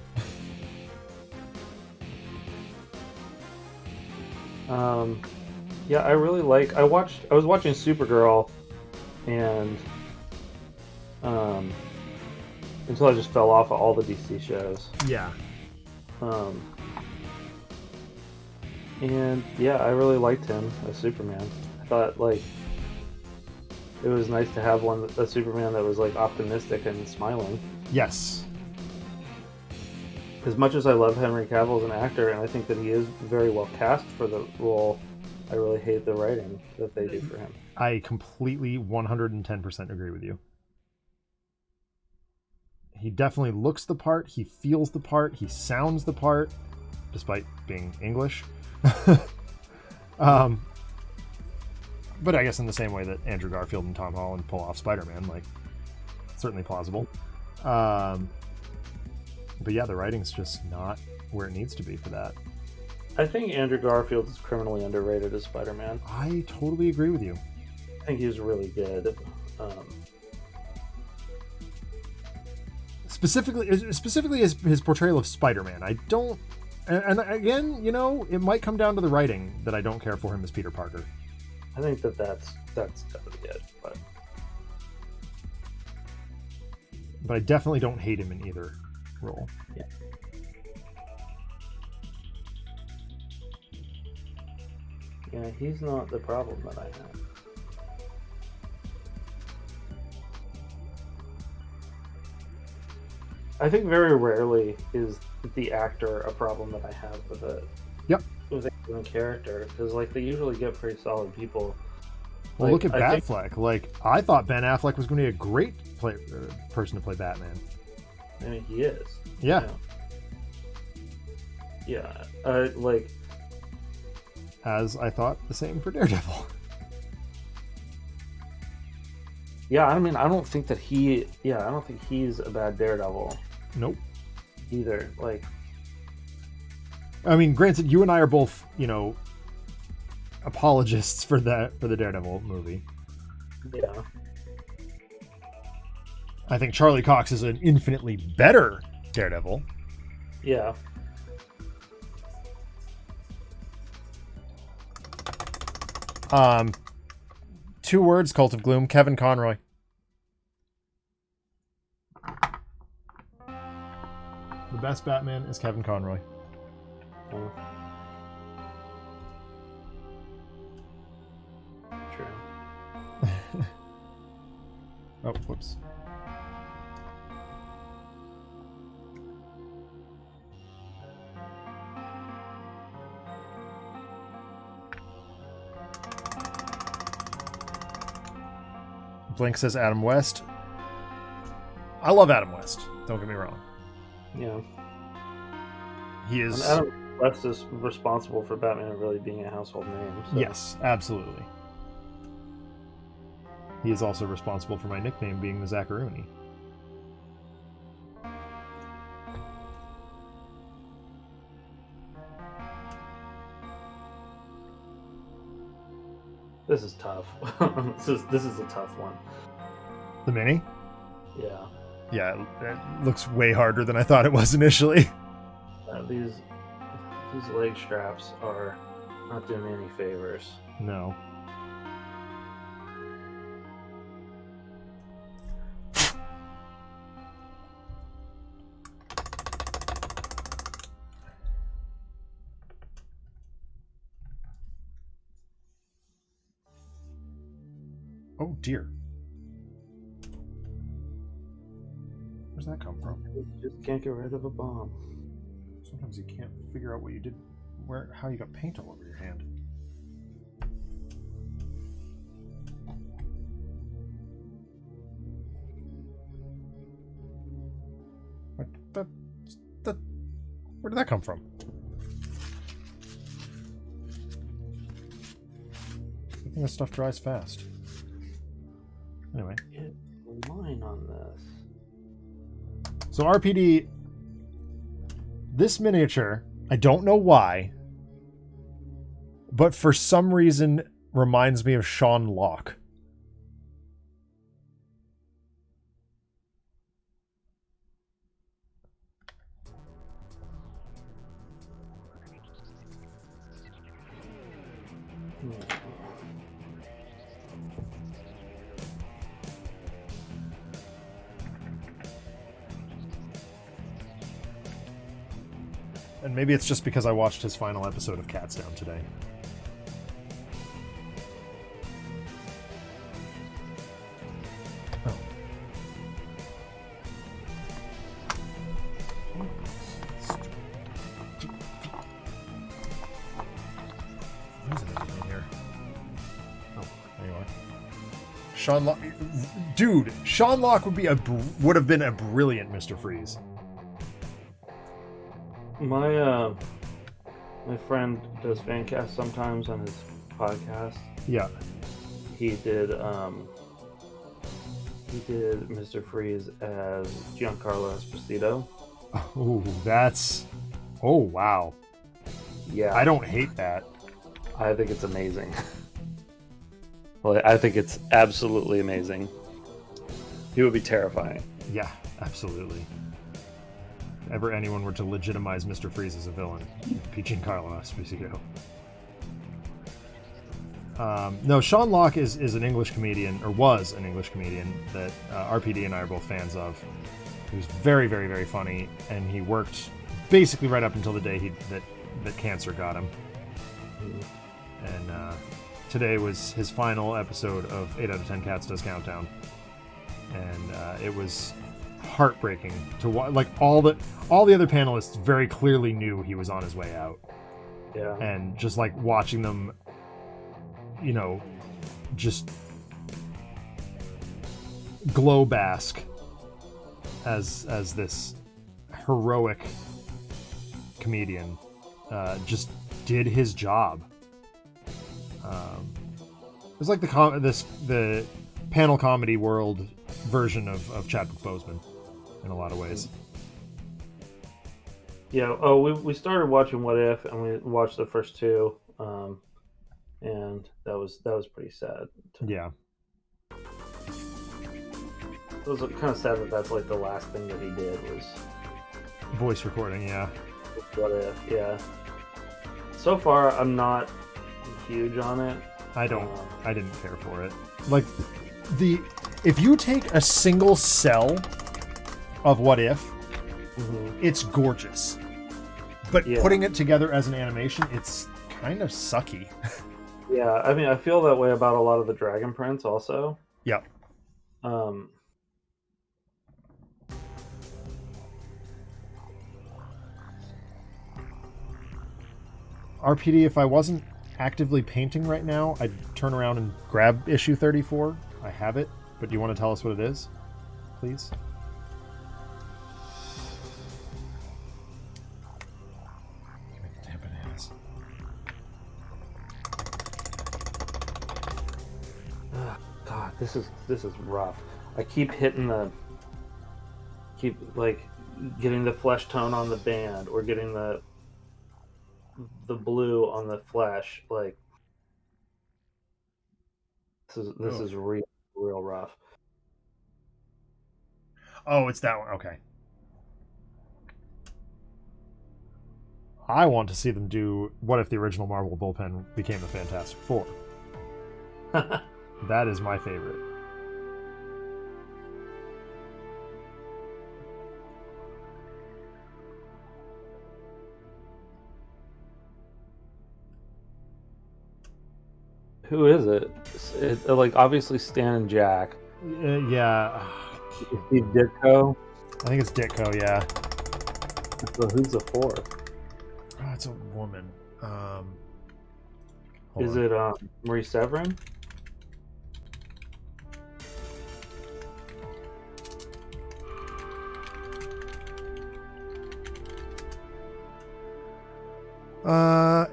Yeah, I really like... I was watching Supergirl, and... until I just fell off of all the DC shows. Yeah. And yeah, I really liked him as Superman. I thought, like, it was nice to have a Superman that was like optimistic and smiling. Yes. As much as I love Henry Cavill as an actor, and I think that he is very well cast for the role, I really hate the writing that they do for him. I completely 110% agree with you. He definitely looks the part, he feels the part, he sounds the part, despite being English. But I guess in the same way that Andrew Garfield and Tom Holland pull off Spider-Man, like, certainly plausible. But yeah, the writing's just not where it needs to be for that. I think Andrew Garfield is criminally underrated as Spider-Man. I totally agree with you. I think he's really good. Specifically his portrayal of Spider-Man. I don't... And again, you know, it might come down to the writing that I don't care for him as Peter Parker. I think that's gotta be it, but I definitely don't hate him in either role. Yeah. Yeah, he's not the problem that I have. I think very rarely is the actor a problem that I have with it. Yep. With a given character, because like they usually get pretty solid people. Well, like, look at Batfleck. Like, I thought Ben Affleck was going to be a great person to play Batman. I mean, he is. Yeah. Yeah. Like. As I thought the same for Daredevil. Yeah, I mean, I don't think he's a bad Daredevil. Nope. Either. Like. I mean, granted, you and I are both, you know, apologists for the Daredevil movie. Yeah. I think Charlie Cox is an infinitely better Daredevil. Yeah. Two words, Cult of Gloom, Kevin Conroy. The best Batman is Kevin Conroy. Oh. True. Oh, whoops. Blink says Adam West. I love Adam West. Don't get me wrong. Yeah. He is... And Adam West is responsible for Batman really being a household name. So. Yes, absolutely. He is also responsible for my nickname being the Zacharuni. This is tough. This is a tough one. The mini? Yeah. Yeah, it looks way harder than I thought it was initially. These These leg straps are not doing me any favors. No. Oh dear. Where's that come from? You just can't get rid of a bomb. Sometimes you can't figure out what you did, how you got paint all over your hand. Where did that come from? I think this stuff dries fast. Anyway. Get a line on this. So RPD, this miniature, I don't know why, but for some reason reminds me of Sean Locke. And maybe it's just because I watched his final episode of Cats Down today. Oh. What is it in here? Oh, there you are. Sean Locke, dude. Sean Locke would have been a brilliant Mr. Freeze. My friend does fan casts sometimes on his podcast. Yeah. He did Mr. Freeze as Giancarlo Esposito. Oh, that's... Oh, wow. Yeah. I don't hate that. I think it's amazing. Well, I think it's absolutely amazing. He would be terrifying. Yeah, absolutely. If ever anyone were to legitimize Mr. Freeze as a villain, Giancarlo Esposito. No, Sean Locke is an English comedian, or was an English comedian, that RPD and I are both fans of. He was very, very, very funny, and he worked basically right up until the day that cancer got him. And today was his final episode of 8 out of 10 Cats Does Countdown. And it was heartbreaking to watch. Like, all the other panelists very clearly knew he was on his way out. Yeah. And just like watching them, you know, just glow bask as this heroic comedian just did his job. It was like the panel comedy world version of Chadwick Boseman in a lot of ways. Yeah. Oh, we started watching What If, and we watched the first two, and that was pretty sad. Yeah. It was kind of sad that that's like the last thing that he did was Voice recording. Yeah. What If. Yeah. So far, I'm not huge on it. I didn't care for it. Like, if you take a single cell of What If, it's gorgeous. But putting it together as an animation, it's kind of sucky. Yeah, I mean, I feel that way about a lot of the Dragon Prince also. Yeah. RPD, if I wasn't actively painting right now, I'd turn around and grab issue 34. I have it, but do you want to tell us what it is, please? Give me the damn bananas. God, this is rough. I keep getting the flesh tone on the band, or getting the blue on the flesh. Like, this is real rough. Oh, it's that one. Okay. I want to see them do what if the original Marvel bullpen became the Fantastic Four. That is my favorite. Who is it? Like obviously Stan and Jack. Yeah. Is he Ditko? I think it's Ditko, yeah. So who's the fourth? Oh, it's a woman. Is it Marie Severin?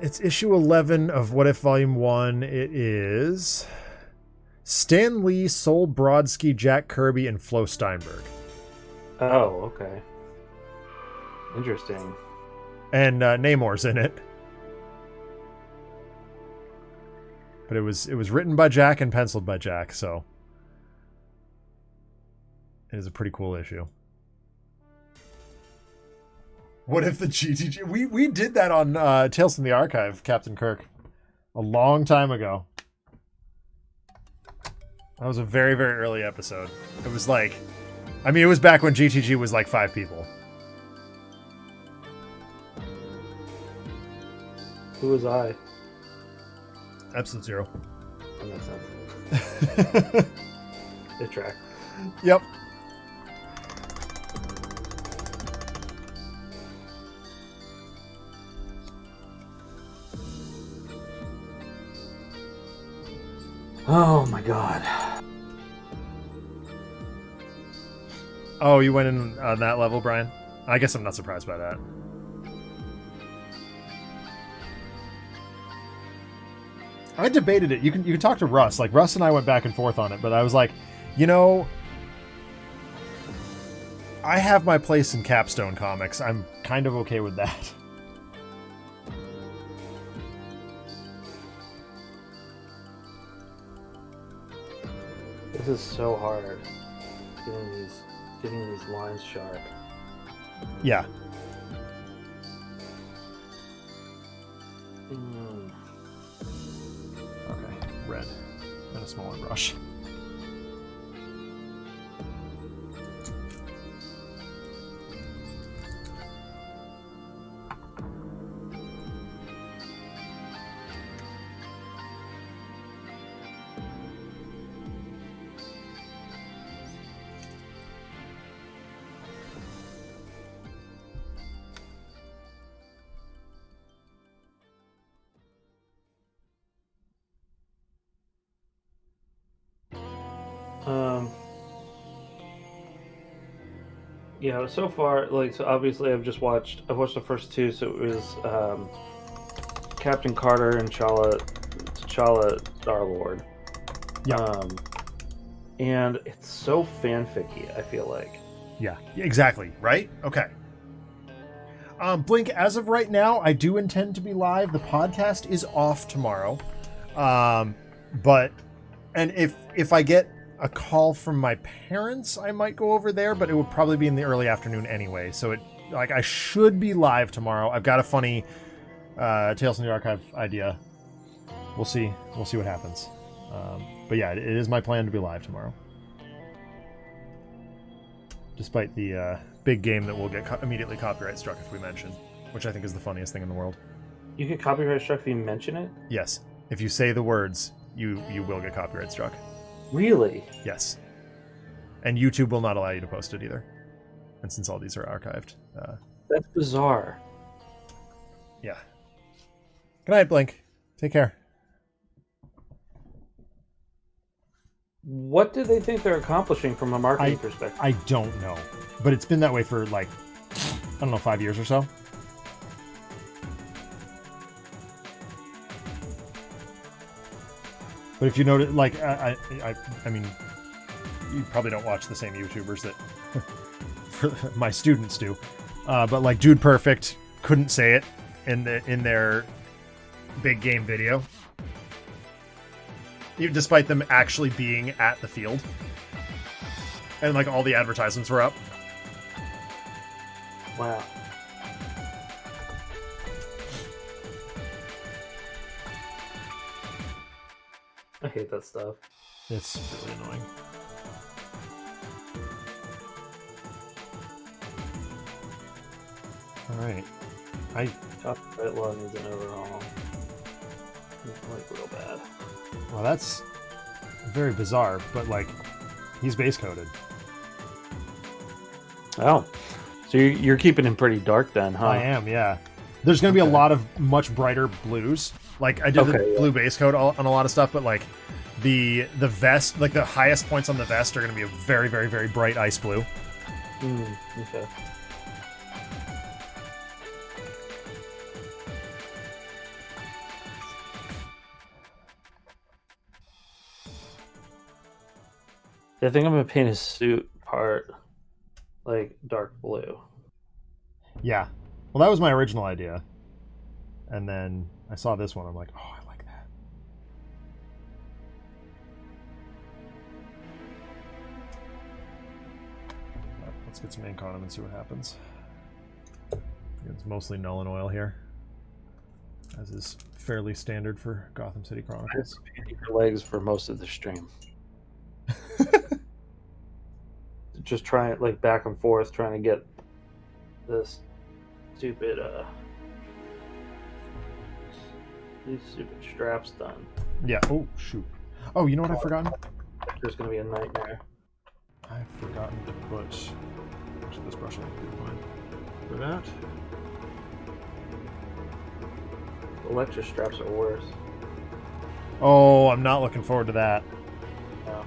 It's issue 11 of What If Volume 1. It is Stan Lee, Sol Brodsky, Jack Kirby, and Flo Steinberg. Oh, okay. Interesting. And Namor's in it. But it was written by Jack and penciled by Jack, so it is a pretty cool issue. What if the GTG... We did that on Tales from the Archive, Captain Kirk, a long time ago. That was a very, very early episode. It was like... I mean, it was back when GTG was like 5 people. Who was I? Absolute Zero. That makes sense. Good track. Yep. Oh my god. Oh, you went in on that level, Brian? I guess I'm not surprised by that. I debated it. You can talk to Russ. Like, Russ and I went back and forth on it, but I was like, you know, I have my place in Capstone Comics. I'm kind of okay with that. This is so hard. Getting these lines sharp. Yeah. Okay, red and a smaller brush. Yeah, so far, like, so obviously I've watched the first two, so it was Captain Carter and T'Challa Star-Lord. Yeah. And it's so fanficky, I feel like. Yeah, exactly, right? Okay. Blink, as of right now, I do intend to be live. The podcast is off tomorrow. But if I get a call from my parents, I might go over there, but it would probably be in the early afternoon anyway. So I should be live tomorrow. I've got a funny Tales from the Archive idea. We'll see what happens. But yeah, it is my plan to be live tomorrow. Despite the big game that will get immediately copyright struck if we mention, which I think is the funniest thing in the world. You get copyright struck if you mention it? Yes. If you say the words, you will get copyright struck. Really? Yes. And YouTube will not allow you to post it either. And since all these are archived. That's bizarre. Yeah. Good night, Blink. Take care. What do they think they're accomplishing from a marketing perspective? I don't know. But it's been that way for, like, I don't know, 5 years or so. But if you notice, like, I mean, you probably don't watch the same YouTubers that my students do. But like Dude Perfect couldn't say it in their big game video, even despite them actually being at the field, and like all the advertisements were up. Wow. I hate that stuff. It's really annoying. Alright. Chocolate law needs an overhaul. Like real bad. Well, that's very bizarre, but like, he's base coated. Oh. So you're keeping him pretty dark then, huh? I am, yeah. There's going to be a lot of much brighter blues. Like, I did the blue base coat on a lot of stuff, but like, the vest, like the highest points on the vest are going to be a very, very, very bright ice blue. Okay. I think I'm going to paint his suit part like dark blue. Yeah. Well, that was my original idea. And then I saw this one. I'm like, oh, I like that. Let's get some ink on him and see what happens. It's mostly Null and Oil here, as is fairly standard for Gotham City Chronicles. Your legs for most of the stream. Just trying like back and forth, trying to get this stupid these stupid straps done. Yeah. Oh shoot. Oh, you know what I've forgotten? There's gonna be a nightmare. I've forgotten to put. Actually, this brush will be fine for that. The lecture straps are worse. Oh, I'm not looking forward to that. No.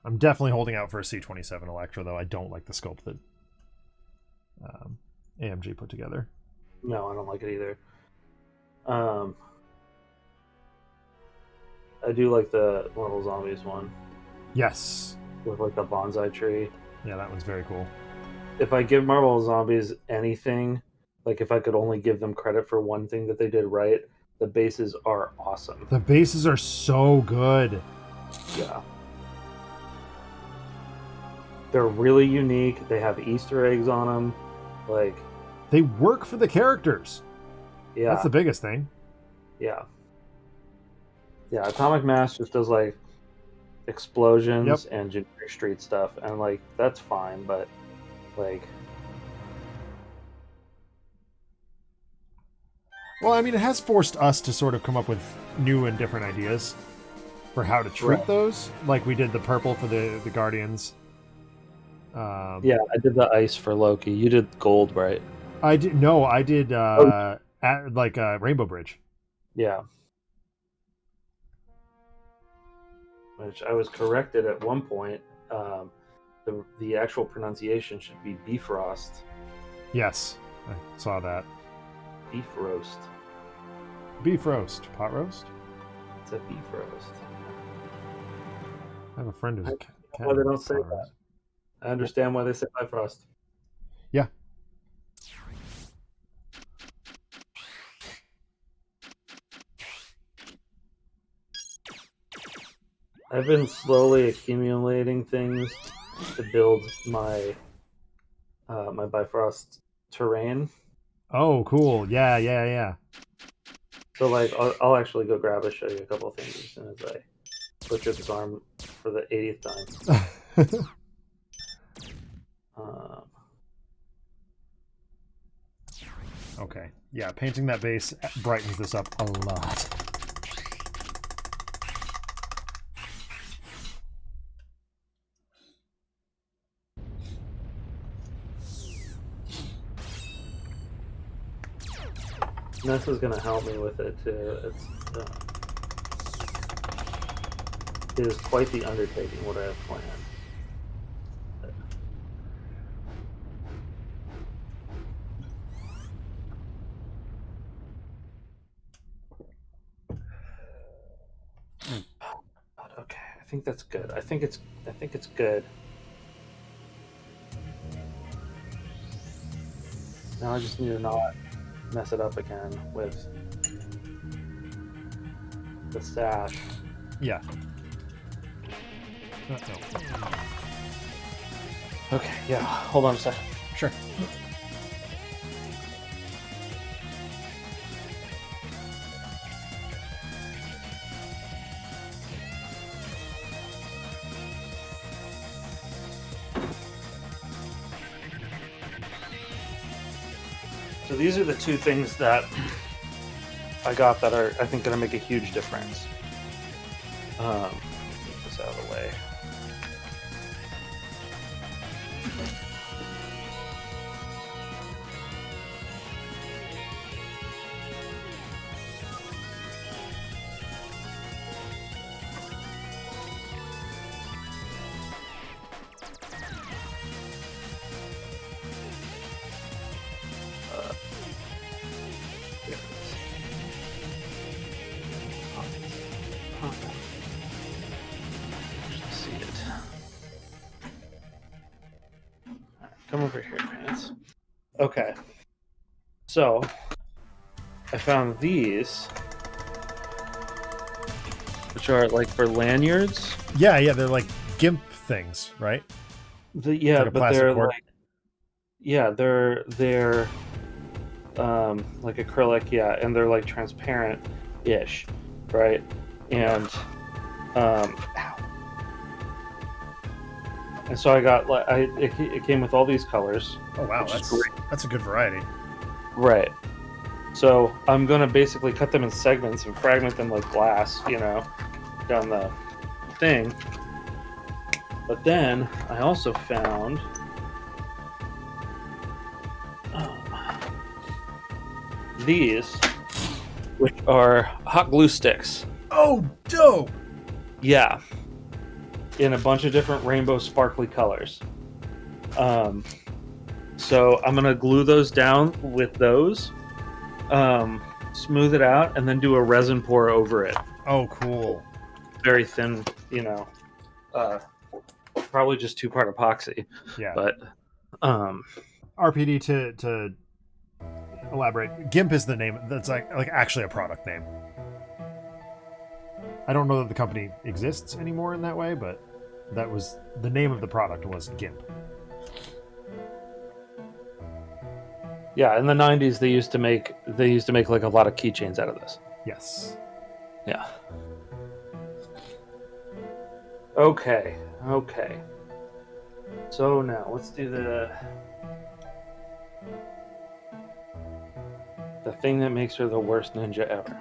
I'm definitely holding out for a C27 Electra, though. I don't like the sculpt that AMG put together. No, I don't like it either. I do like the Marvel Zombies one. Yes. With like the bonsai tree. Yeah, that one's very cool. If I give Marvel Zombies anything, like if I could only give them credit for one thing that they did right, the bases are awesome. The bases are so good. Yeah. They're really unique. They have Easter eggs on them. Like, they work for the characters. Yeah. That's the biggest thing. Yeah. Yeah, Atomic Mass just does like explosions and generic street stuff, and like that's fine, but like, well, I mean, it has forced us to sort of come up with new and different ideas for how to treat those. Like we did the purple for the Guardians. Yeah, I did the ice for Loki. You did gold, right? I did Rainbow Bridge. Yeah. Which I was corrected at one point. The actual pronunciation should be Bifrost. Yes, I saw that. Beef roast. Beef roast. Pot roast? It's a beef roast. I have a friend who's why they don't say that. I understand why they say Bifrost. Yeah. I've been slowly accumulating things to build my my Bifrost terrain. Oh, cool. Yeah. So like I'll actually go grab show you a couple of things as soon as I butcher this arm for the 80th time. Okay. Yeah, painting that base brightens this up a lot. This is going to help me with it too. It is quite the undertaking what I have planned. think that's good. I think it's good. Now I just need to not mess it up again with the stash. Yeah. Okay, yeah. Hold on a second. Sure. So these are the two things that I got that are, I think, going to make a huge difference. Get this out of the way. See it. Come over here, Pants. Okay. So, I found these, which are like for lanyards. Yeah, they're like GIMP things, right? Yeah, like but they're cord. like, yeah, they're like acrylic, yeah, and they're like transparent-ish, right? And ow. And so I got like it came with all these colors. Oh wow, that's a good variety. Right. So I'm gonna basically cut them in segments and fragment them like glass, down the thing. But then I also found these, which are hot glue sticks. Oh, dope! Yeah. In a bunch of different rainbow sparkly colors. So I'm gonna glue those down with those, smooth it out, and then do a resin pour over it. Oh, cool. Very thin, probably just 2-part epoxy. Yeah. But RPD to elaborate. GIMP is the name. That's like actually a product name. I don't know that the company exists anymore in that way, but that was the name of the product was GIMP. Yeah, in the 90s they used to make like a lot of keychains out of this. Yes. Yeah. Okay. So now let's do the thing that makes her the worst ninja ever.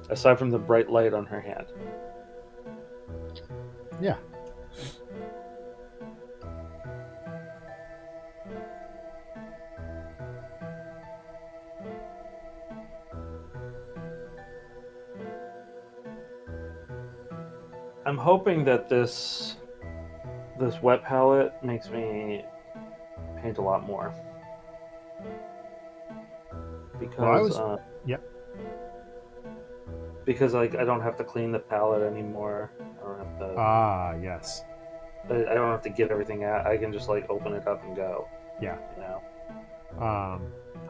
Aside from the bright light on her hand. Yeah. I'm hoping that this wet palette makes me paint a lot more. Because yep. Because like I don't have to clean the palette anymore. I don't have to. Yes. I don't have to get everything out. I can just like open it up and go. Yeah. I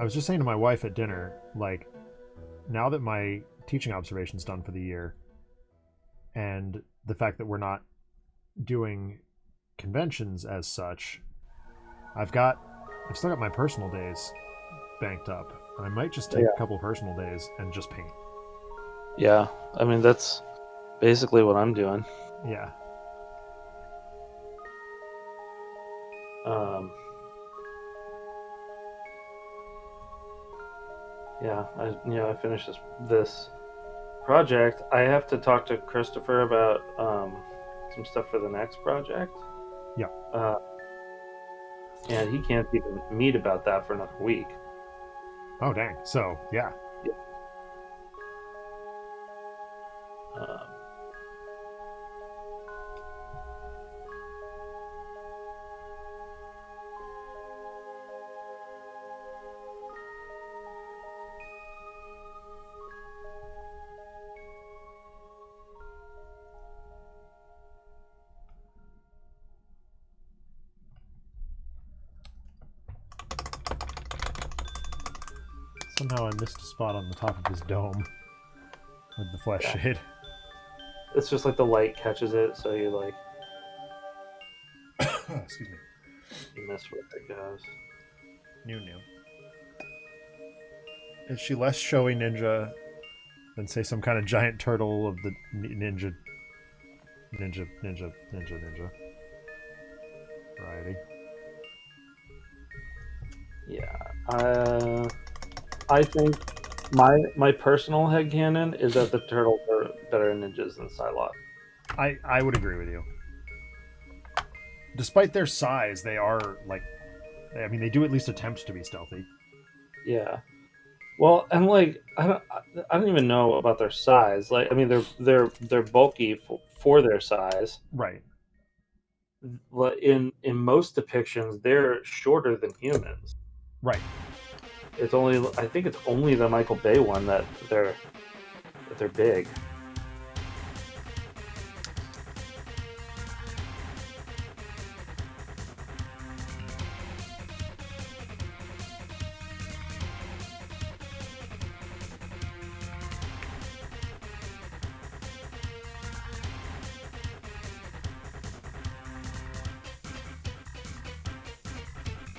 was just saying to my wife at dinner, like, now that my teaching observation's done for the year, and the fact that we're not doing conventions as such, I've still got my personal days banked up. I might just take a couple personal days and just paint. Yeah, I mean that's basically what I'm doing. Yeah. I finished this project. I have to talk to Christopher about some stuff for the next project. Yeah. And he can't even meet about that for another week. Oh dang! So yeah. Somehow I missed a spot on the top of his dome with the flesh shade. It's just like the light catches it, so you like Excuse me. you miss where it goes. New. Is she less showy ninja than, say, some kind of giant turtle of the ninja variety? Yeah. I think my personal headcanon is that the turtles are better ninjas than Psylocke. I would agree with you. Despite their size, they are like, I mean, they do at least attempt to be stealthy. Yeah. Well, and like I don't even know about their size. Like, I mean, they're bulky for their size. Right. In most depictions, they're shorter than humans. Right. I think it's only the Michael Bay one that they're big.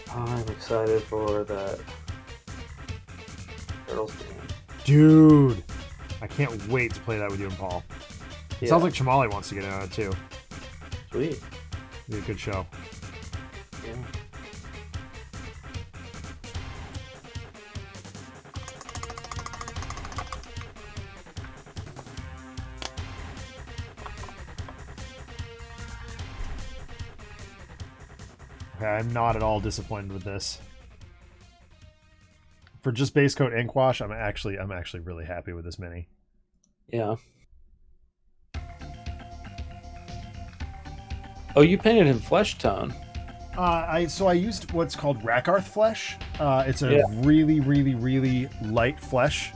I'm excited for that Turtles game. Dude, I can't wait to play that with you and Paul. It sounds like Chamali wants to get in on it too. Sweet. It'd be a good show. Yeah. Okay, I'm not at all disappointed with this. For just base coat ink wash, I'm actually really happy with this mini. Yeah. Oh, you painted him flesh tone. I used what's called Rakarth flesh. It's a really light flesh.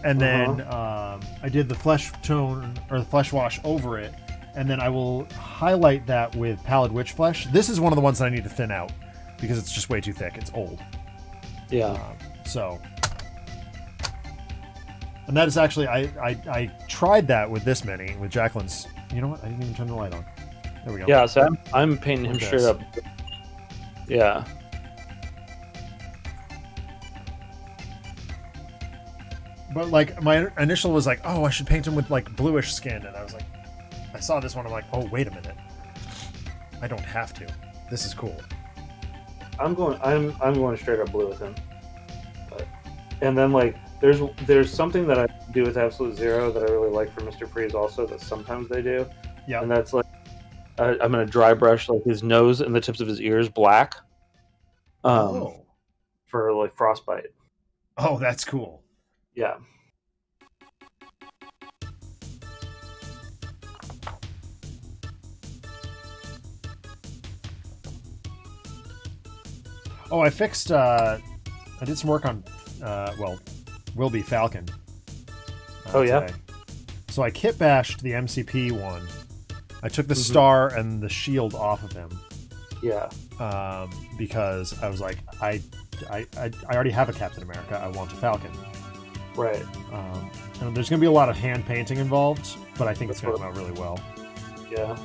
And then I did the flesh tone or the flesh wash over it, and then I will highlight that with Pallid Witch flesh. This is one of the ones that I need to thin out because it's just way too thick. It's old. Yeah. And that is actually I tried that with this mini with Jacqueline's. You know what? I didn't even turn the light on. There we go. Yeah, so I'm painting him straight up. Yeah. But like my initial was like, oh, I should paint him with like bluish skin, and I was like, I saw this one, I'm like, oh, wait a minute, I don't have to. This is cool. I'm going straight up blue with him. And then like there's something that I do with Absolute Zero that I really like for Mr. Freeze also that sometimes they do. Yeah. And that's like I'm gonna dry brush like his nose and the tips of his ears black. For like frostbite. Oh, that's cool. Yeah. Oh, I fixed. I did some work on. Will be Falcon. Today. So I kit bashed the MCP one. I took the star and the shield off of him. Yeah. Because I was like, I already have a Captain America. I want a Falcon. Right. And there's going to be a lot of hand painting involved, but I think it's going to come out really well. Yeah.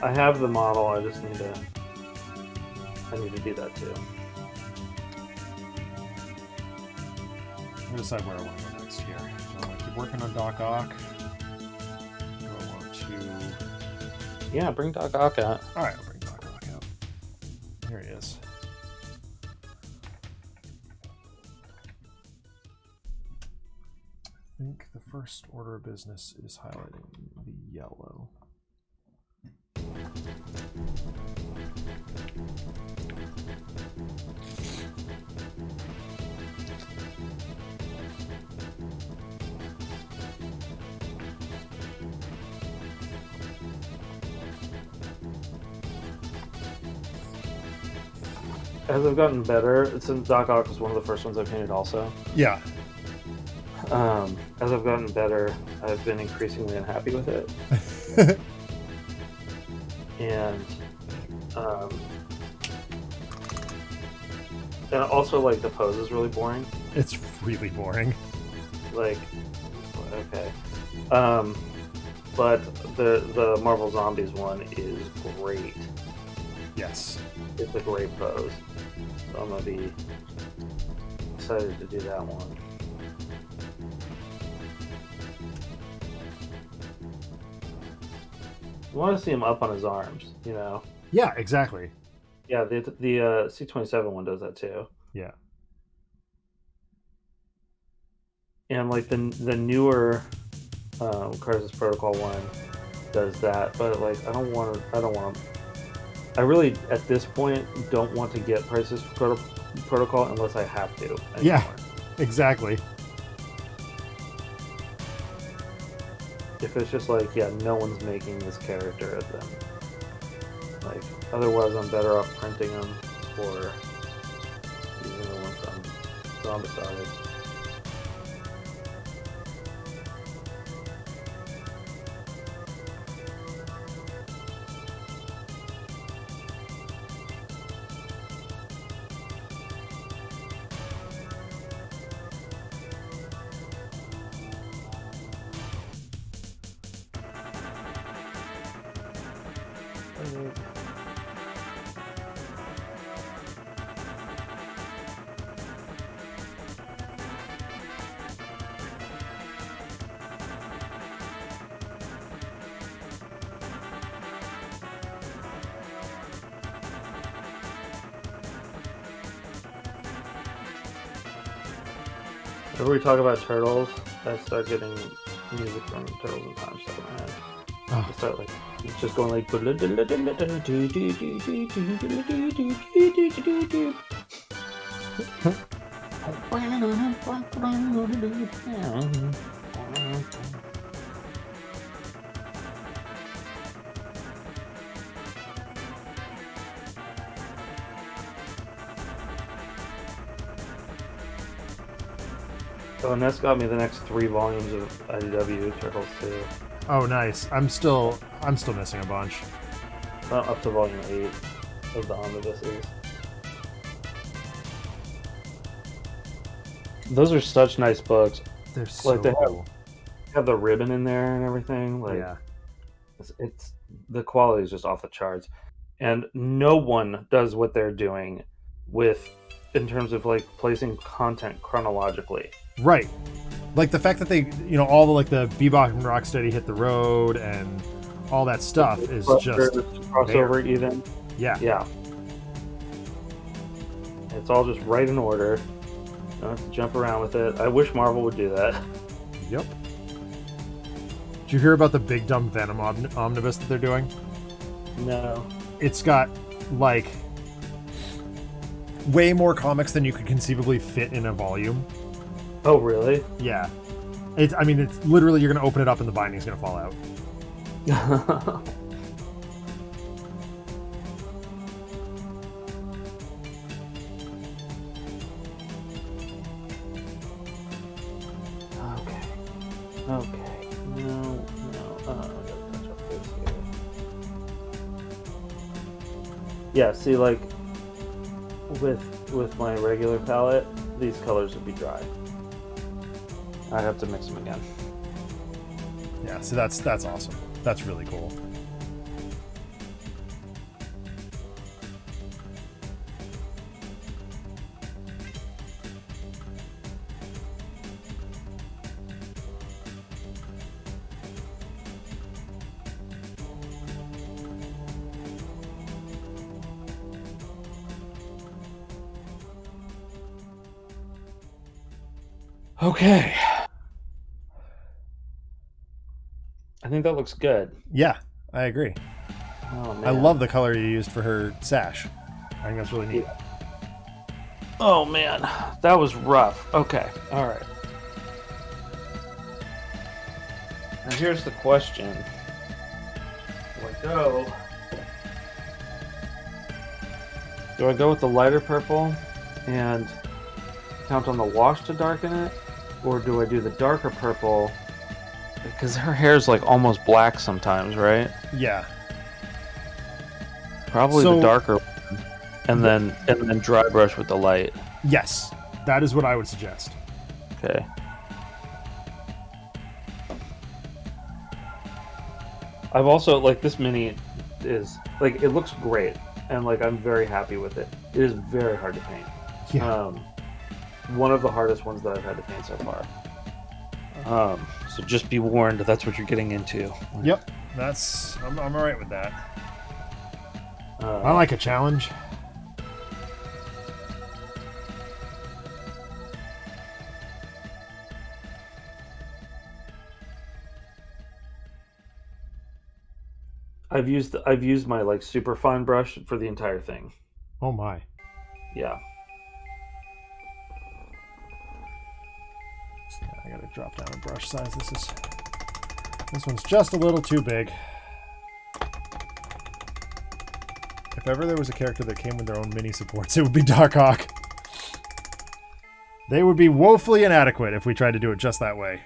I have the model. I just need to. I need to do that too. I'm going to decide where I want to go next here. Do I want to keep working on Doc Ock? Do I want to... Yeah, bring Doc Ock out. Alright, I'll bring Doc Ock out. Here he is. I think the first order of business is highlighting the yellow. As I've gotten better, since Doc Ock was one of the first ones I painted also. Yeah. As I've gotten better, I've been increasingly unhappy with it. And And also, like, the pose is really boring. It's really boring. Like, okay. But the Marvel Zombies one is great. Yes. It's a great pose. So I'm gonna be excited to do that one. You want to see him up on his arms, you know? Yeah, exactly. Yeah, the C-27 one does that too. Yeah. And like the newer Crisis Protocol one does that, but like I don't want to. I really at this point don't want to get Crisis Protocol unless I have to. Anymore. Yeah, exactly. If it's just like, yeah, no one's making this character of them. Like, otherwise I'm better off printing them or using the ones I'm zombicide. Whenever we talk about turtles, I start getting music from Turtles in Time stuck in my head. Oh. I start like, it's just going like. Oh, and that's got me the next 3 volumes of IDW Turtles too. Oh, nice. I'm still missing a bunch. Up to volume 8 of the omnibuses. Those are such nice books. They're so like they cool. have the ribbon in there and everything. Like, yeah. It's the quality is just off the charts, and no one does what they're doing in terms of like placing content chronologically. Right. Like the fact that they, all the like the Bebop and Rocksteady Hit the Road and all that stuff is just crossover there. Even. Yeah. It's all just right in order. Don't have to jump around with it. I wish Marvel would do that. Yep. Did you hear about the big dumb Venom Omnibus that they're doing? No. It's got like way more comics than you could conceivably fit in a volume. Oh, really? Yeah. It's literally, you're going to open it up and the binding's going to fall out. Okay. No. I gotta touch up this here. Yeah, see, like, with my regular palette, these colors would be dry. I have to mix them again. Yeah, so that's awesome. That's really cool. Okay. I think that looks good. Yeah, I agree. Oh, man. I love the color you used for her sash. I think that's really neat. Oh, man. That was rough. Okay. All right. Now here's the question. Do I go with the lighter purple and count on the wash to darken it? Or do I do the darker purple? Because her hair's like almost black sometimes, right? Yeah. Probably the darker one. and then dry brush with the light. Yes, that is what I would suggest. Okay. I've also, like, this mini is, like, it looks great, and, like, I'm very happy with it. It is very hard to paint. Yeah. One of the hardest ones that I've had to paint so far. So just be warned, that's what you're getting into. Yep, I'm all right with that. I like a challenge. I've used my, like, super fine brush for the entire thing. Oh my. Yeah. I gotta drop down a brush size. This one's just a little too big. If ever there was a character that came with their own mini supports, it would be Darkhawk. They would be woefully inadequate if we tried to do it just that way.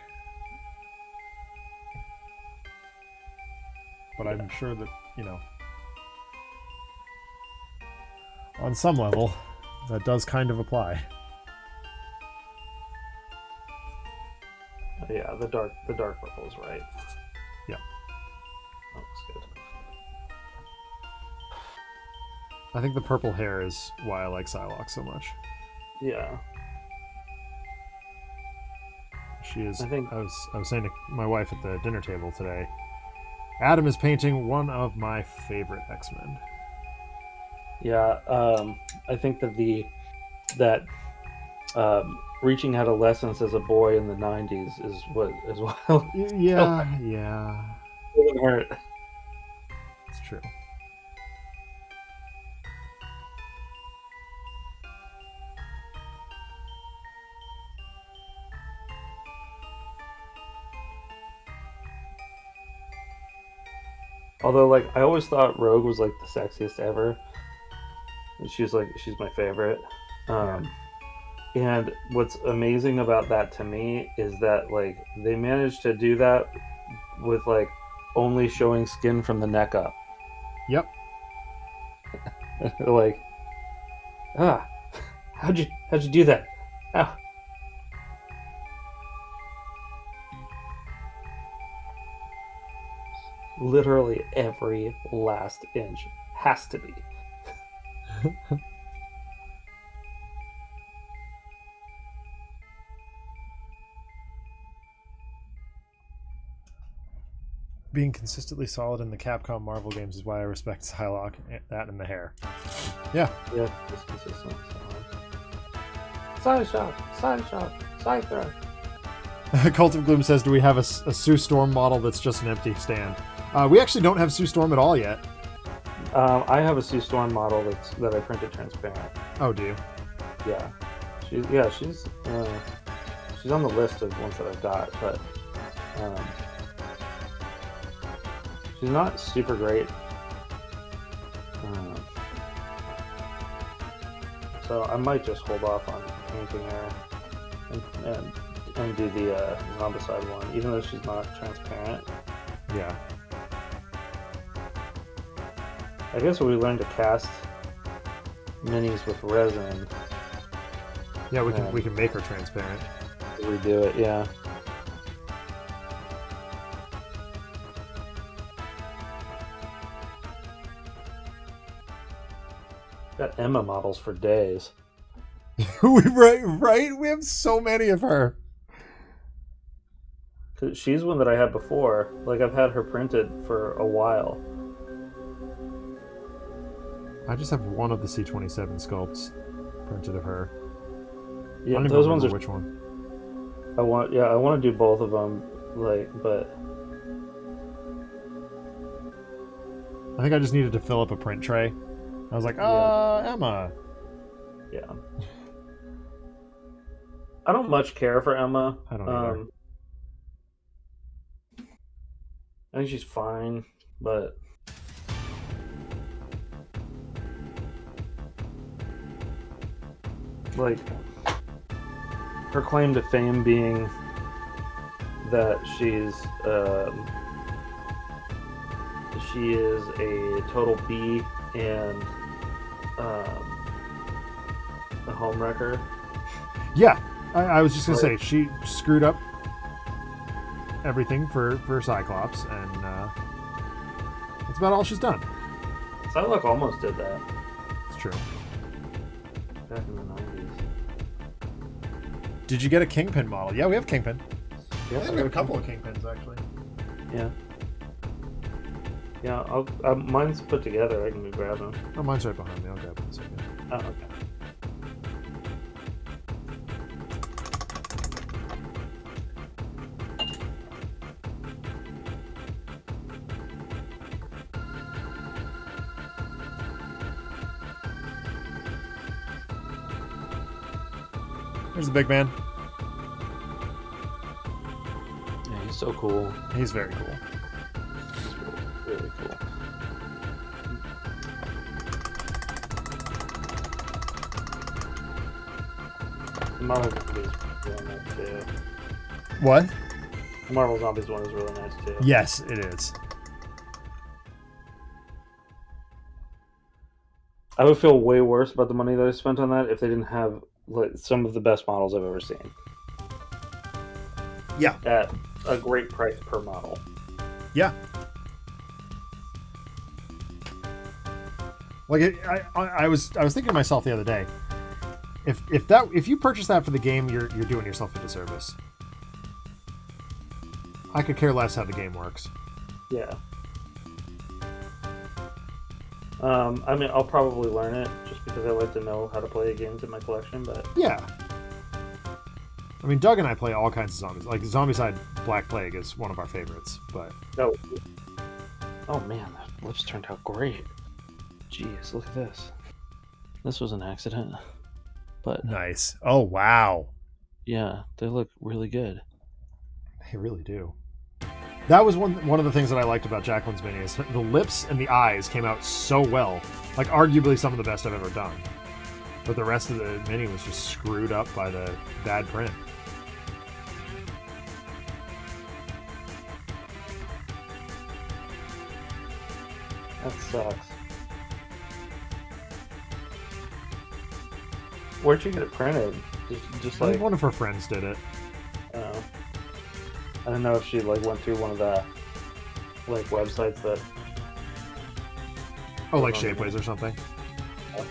But I'm sure that, on some level, that does kind of apply. Yeah, the dark purple is right. Yeah. That looks good. I think the purple hair is why I like Psylocke so much. Yeah. She is. I was saying to my wife at the dinner table today, Adam is painting one of my favorite X-Men. Yeah, I think that reaching adolescence as a boy in the 90s is what Yeah. It hurt. It's true. Although, like, I always thought Rogue was, like, the sexiest ever. She's my favorite. And what's amazing about that to me is that, like, they managed to do that with, like, only showing skin from the neck up. Yep. Like, how'd you do that? How? Literally every last inch has to be. Being consistently solid in the Capcom Marvel games is why I respect Psylocke, that and the hair. Yeah. Yeah, just consistent. Side shot, side throw. Cult of Gloom says, do we have a Sue Storm model that's just an empty stand? We actually don't have Sue Storm at all yet. I have a Sue Storm model that I printed transparent. Oh, do you? Yeah. She's on the list of ones that I've got, but she's not super great. So I might just hold off on painting her and do the Zombicide one, even though she's not transparent. Yeah. I guess we learned to cast minis with resin. Yeah, we can make her transparent. Redo it, yeah. Got Emma models for days. Right? We have so many of her. 'Cause she's one that I had before. Like, I've had her printed for a while. I just have one of the C-27 sculpts printed of her. Yeah, I don't those even ones are. remember which one. I want to do both of them. Like, but I think I just needed to fill up a print tray. I was like, Emma. Yeah. I don't much care for Emma. I don't either. I think she's fine, but like, her claim to fame being that she is a total B and the home wrecker. Yeah, I was just gonna say she screwed up everything for Cyclops, and that's about all she's done. Psylocke almost did that. It's true. Back in the 90s. Did you get a Kingpin model? Yeah, we have Kingpin. Yeah, I think we have a couple of Kingpins, actually. Yeah. Yeah, mine's put together. I can go grab them. Oh, mine's right behind me. I'll grab it in a second. Oh, okay. There's the big man. Yeah, he's so cool. He's very cool. He's really, really cool. The Marvel Zombies is really nice too. What? The Marvel Zombies one is really nice too. Yes, it is. I would feel way worse about the money that I spent on that if they didn't have some of the best models I've ever seen. Yeah. At a great price per model. Yeah. Like I was thinking to myself the other day, if you purchase that for the game, you're doing yourself a disservice. I could care less how the game works. Yeah. I mean, I'll probably learn it just because I like to know how to play games in my collection, but... Yeah. I mean, Doug and I play all kinds of zombies. Like, Zombicide Black Plague is one of our favorites, but... Oh man, that lips turned out great. Jeez, look at this. This was an accident. But... Nice. Oh, wow. Yeah, they look really good. They really do. That was one of the things that I liked about Jacqueline's mini is the lips and the eyes came out so well. Like, arguably some of the best I've ever done. But the rest of the mini was just screwed up by the bad print. That sucks. Where'd you get it printed? Just I like... think one of her friends did it. Oh. I don't know if she like went through one of the like websites that... Oh, like Shapeways or something? Oh.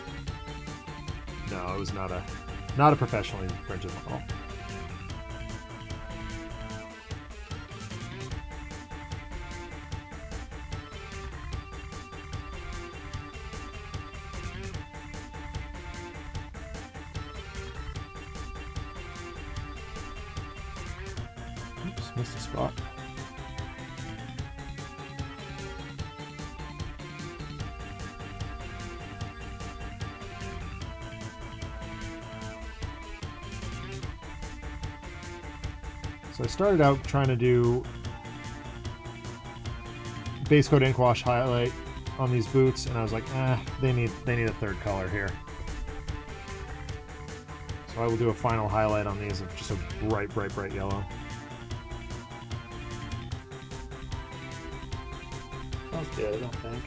No, it was not a professionally printed model. Oops, missed a spot. So I started out trying to do base coat ink wash highlight on these boots, and I was like, they need a third color here. So I will do a final highlight on these of just a bright yellow. Sounds good, I think.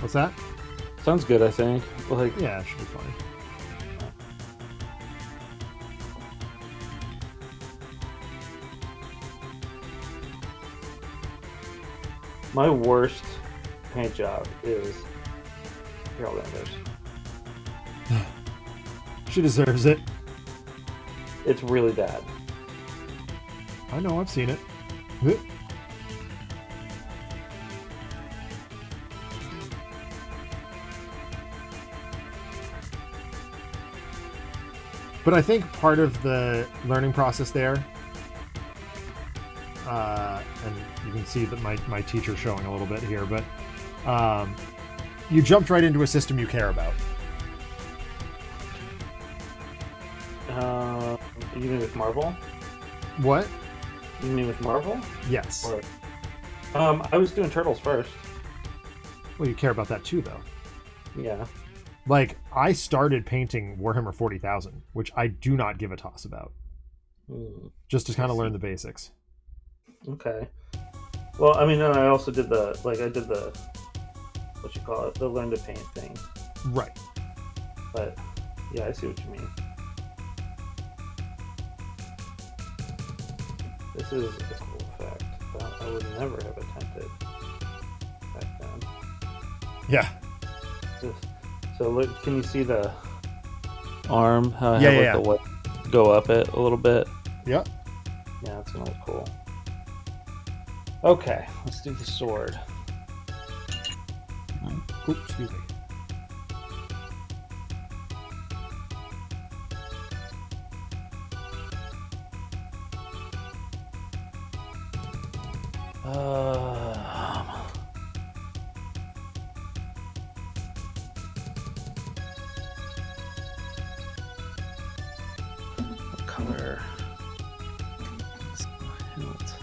What's that? Sounds good, I think. Like, yeah, it should be fine. my worst paint job is Carol Danvers. She deserves it. It's really bad. I know, I've seen it. But I think part of the learning process there, and you can see that my teacher's showing a little bit here, but you jumped right into a system you care about. You mean with Marvel? What? You mean with Marvel? Yes. Or, I was doing Turtles first. Well, you care about that too, though. Yeah. Like, I started painting Warhammer 40,000, which I do not give a toss about. Just to kind of learn the basics. Okay. Well, I mean, and I also did the what you call it, the learn to paint thing. Right. But yeah, I see what you mean. This is a cool effect that I would never have attempted back then. Yeah. So look, can you see the arm? How I Yeah, have yeah, the white go up it a little bit. Yeah. Yeah, it's gonna look cool. Okay, let's do the sword. Oops, excuse me. What color? It's the hilt.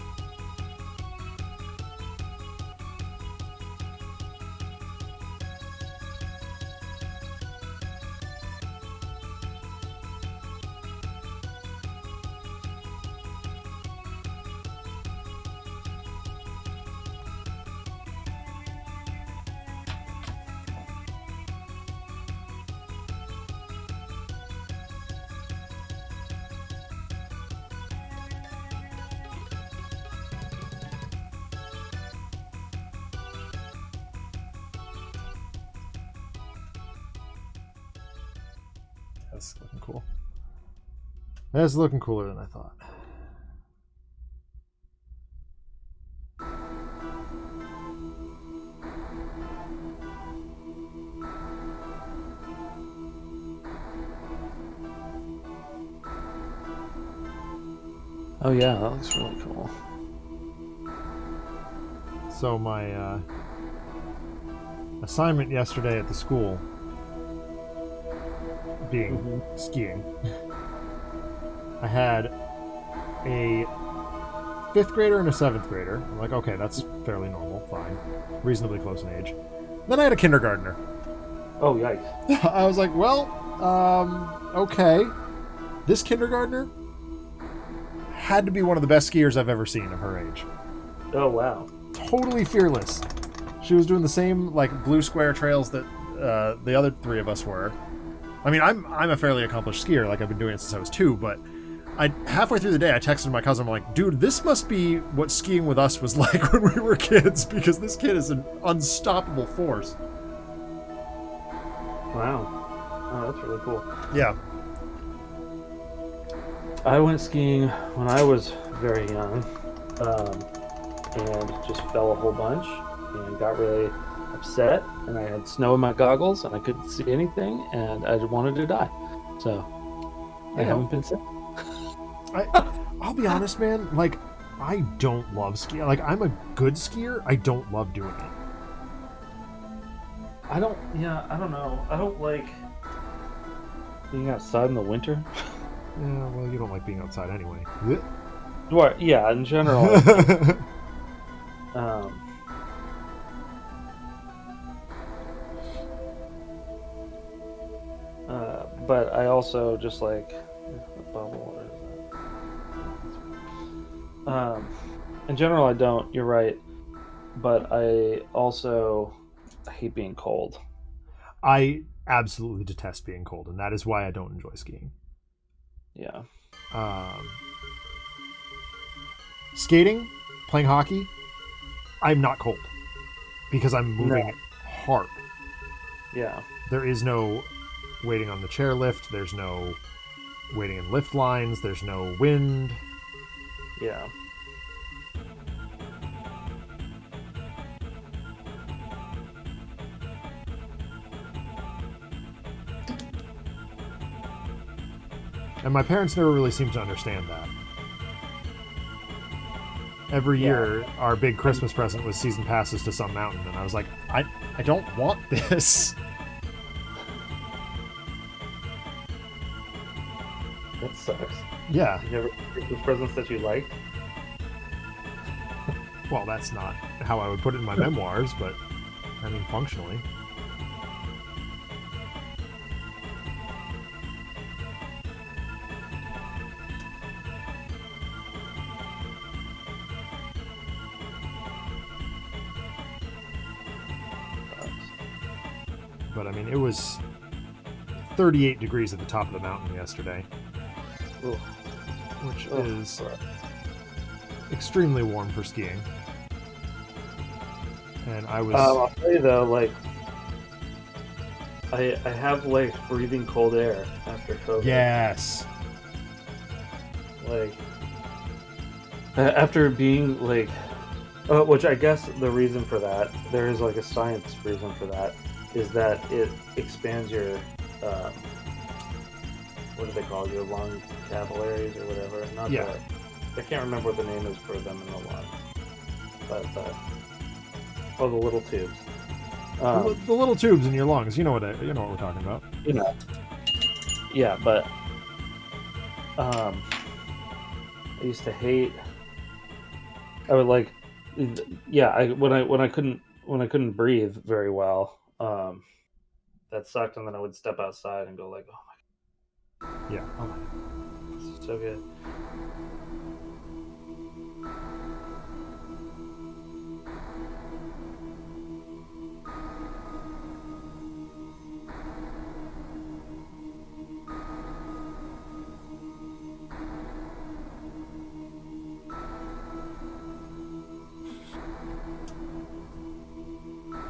That's looking cool. That's looking cooler than I thought. Oh yeah, that looks really cool. So my assignment yesterday at the school, being skiing, I had a 5th grader and a 7th grader. I'm like, okay, that's fairly normal, fine, reasonably close in age. Then I had a kindergartner. Oh yikes! I was like, well, okay. This kindergartner had to be one of the best skiers I've ever seen of her age. Oh wow! Totally fearless. She was doing the same like blue square trails that the other 3 of us were. I mean, I'm a fairly accomplished skier. Like I've been doing it since I was 2. But I halfway through the day, I texted my cousin. I'm like, dude, this must be what skiing with us was like when we were kids, because this kid is an unstoppable force. Wow! Oh, that's really cool. Yeah. I went skiing when I was very young, and just fell a whole bunch and got really upset, and I had snow in my goggles and I couldn't see anything, and I wanted to die. So I haven't been sick. I'll be honest, man. Like, I don't love skiing. Like, I'm a good skier. I don't love doing it. I don't know. I don't like being outside in the winter. Yeah, well, you don't like being outside anyway. Well, yeah, in general. But I also just like the bubble. In general, I don't. You're right, but I also hate being cold. I absolutely detest being cold, and that is why I don't enjoy skiing. Yeah. Skating, playing hockey, I'm not cold because I'm moving hard. Yeah. There is no waiting on the chairlift. There's no waiting in lift lines. There's no wind. Yeah. And my parents never really seemed to understand that. Every year, our big Christmas present was season passes to some mountain, and I was like, I don't want this. That sucks. Yeah. You never Christmas presents that you liked? Well, that's not how I would put it in my memoirs, but I mean, functionally. But I mean, it was 38 degrees at the top of the mountain yesterday, Ooh. which is extremely warm for skiing. And I was. I'll tell you though, like I have like breathing cold air after COVID. Yes. Like after being like, which I guess the reason for that, there is like a science reason for that, is that it expands your what do they call it? Your lung capillaries or whatever. Not Yeah. I can't remember what the name is for them in the lungs, but the little tubes. The little tubes in your lungs. You know what we're talking about. You know. Yeah, but I used to hate. I would like, yeah. When I couldn't breathe very well, that sucked, and then I would step outside and go like, oh my god. Yeah. Oh my god. This is so good.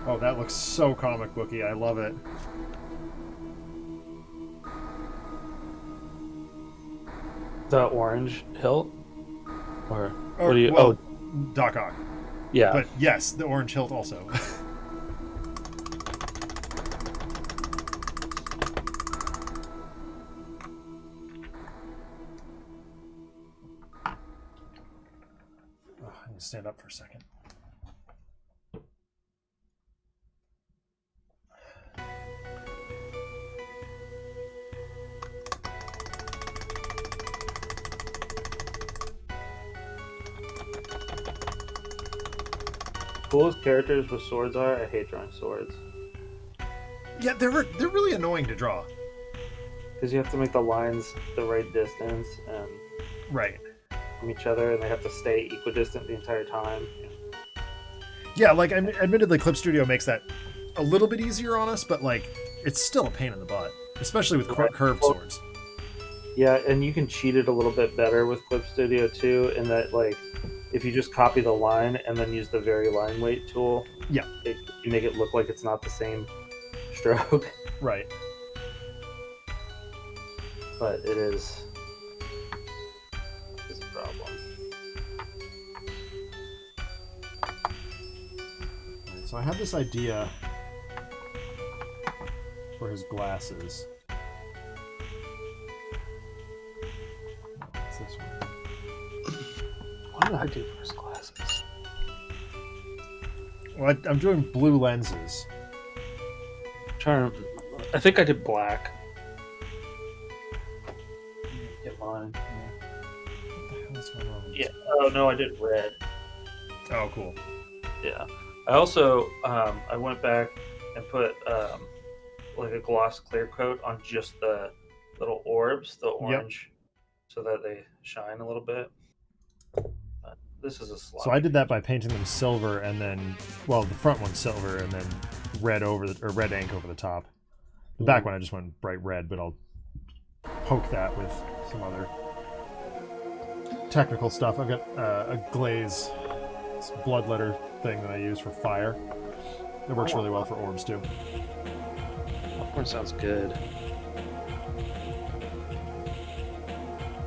Oh, that looks so comic booky. I love it. The orange hilt, or Oh, what do you? well, Doc Ock. Yeah. But yes, the orange hilt also. I need to stand up for a second. Coolest characters with swords are. I hate drawing swords Yeah, they're really annoying to draw. because you have to make the lines the right distance and Right. from each other, and they have to stay equidistant the entire time. Yeah, like admittedly, Clip Studio makes that a little bit easier on us, but like it's still a pain in the butt, especially with Right. curved swords. Yeah, and you can cheat it a little bit better with Clip Studio too, in that like if you just copy the line and then use the very line weight tool, Yeah. You make it look like it's not the same stroke, Right. but it is a problem. Right, so I have this idea for his glasses. What's this one? What did I do for his glasses? Well, I'm doing blue lenses. I think I did black. Get mine. What the hell is going on? Yeah. Oh no, I did red. Oh, cool. Yeah. I also I went back and put like a gloss clear coat on just the little orbs, the orange, so that they shine a little bit. But this is a slot. So I did that by painting them silver, and then, well, the front one's silver, and then red red ink over the top. The back one I just went bright red, but I'll poke that with some other technical stuff. I've got a glaze, this bloodletter thing that I use for fire. It works really well for orbs too. Popcorn sounds good.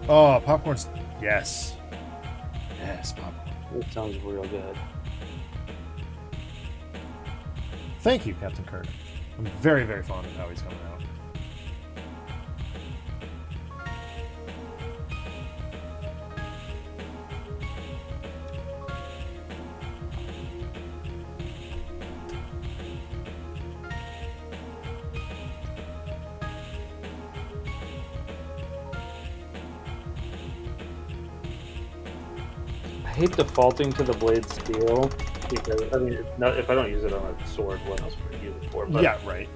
Oh, popcorn's yes, popcorn. It sounds real good. Thank you, Captain Kirk. I'm very, very fond of how he's coming out. I hate defaulting to the blade steel because I mean, if I don't use it on a sword, what else would I use it for? But, Yeah, right.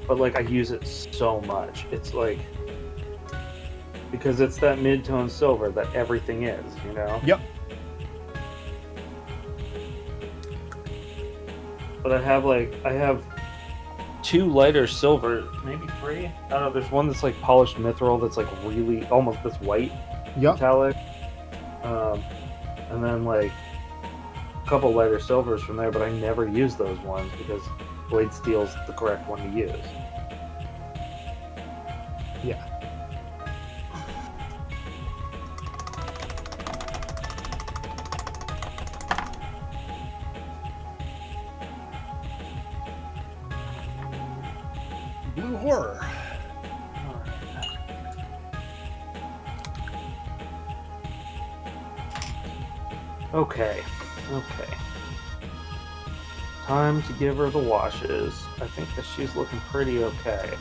But like I use it so much, it's like because it's that mid-tone silver that everything is, you know. Yep. But I have 2 lighter silver, maybe 3. I don't know. There's one that's like polished mithril that's like really almost this white metallic. And then like a couple lighter silvers from there, but I never use those ones because blade steel's the correct one to use. Yeah. Blue horror. Okay. Time to give her the washes. I think that she's looking pretty okay.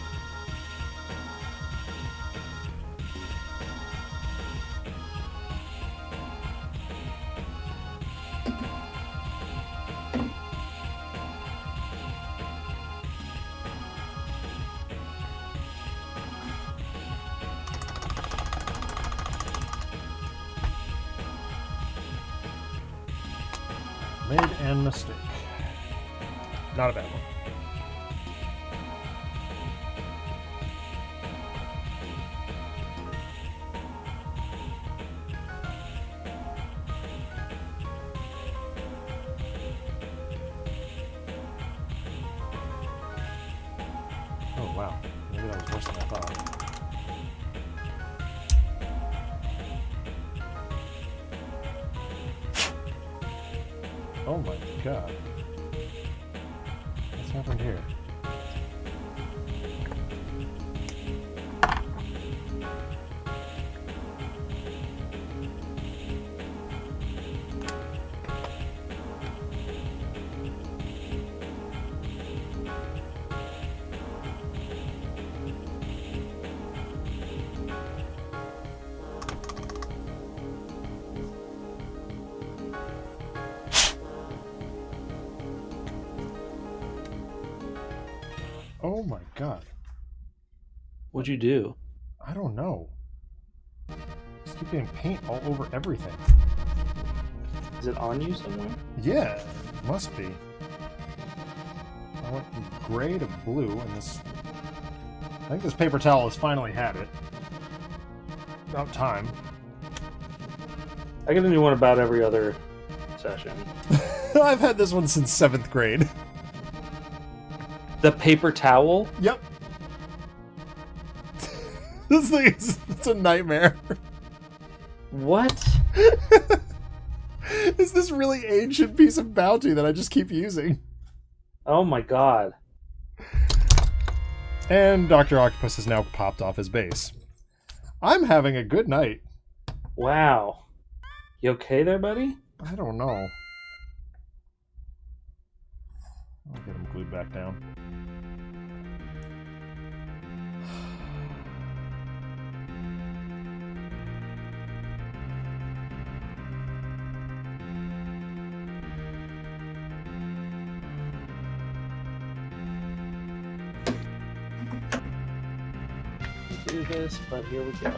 Made an mistake. Not a bad one. Oh wow, maybe that was worse than I thought. Oh my god. What's happened here? Oh my god. What'd you do? I don't know. Just keep getting paint all over everything. Is it on you somewhere? Yeah, it must be. I went from gray to blue, and this... I think this paper towel has finally had it. About time. I get a new one about every other session. I've had this one since 7th grade. The paper towel? Yep. This thing is it's a nightmare. What? It's this really ancient piece of bounty that I just keep using. Oh my god. And Dr. Octopus has now popped off his base. I'm having a good night. Wow. You okay there, buddy? I don't know. I'll get him glued back down. Do this, but here we go.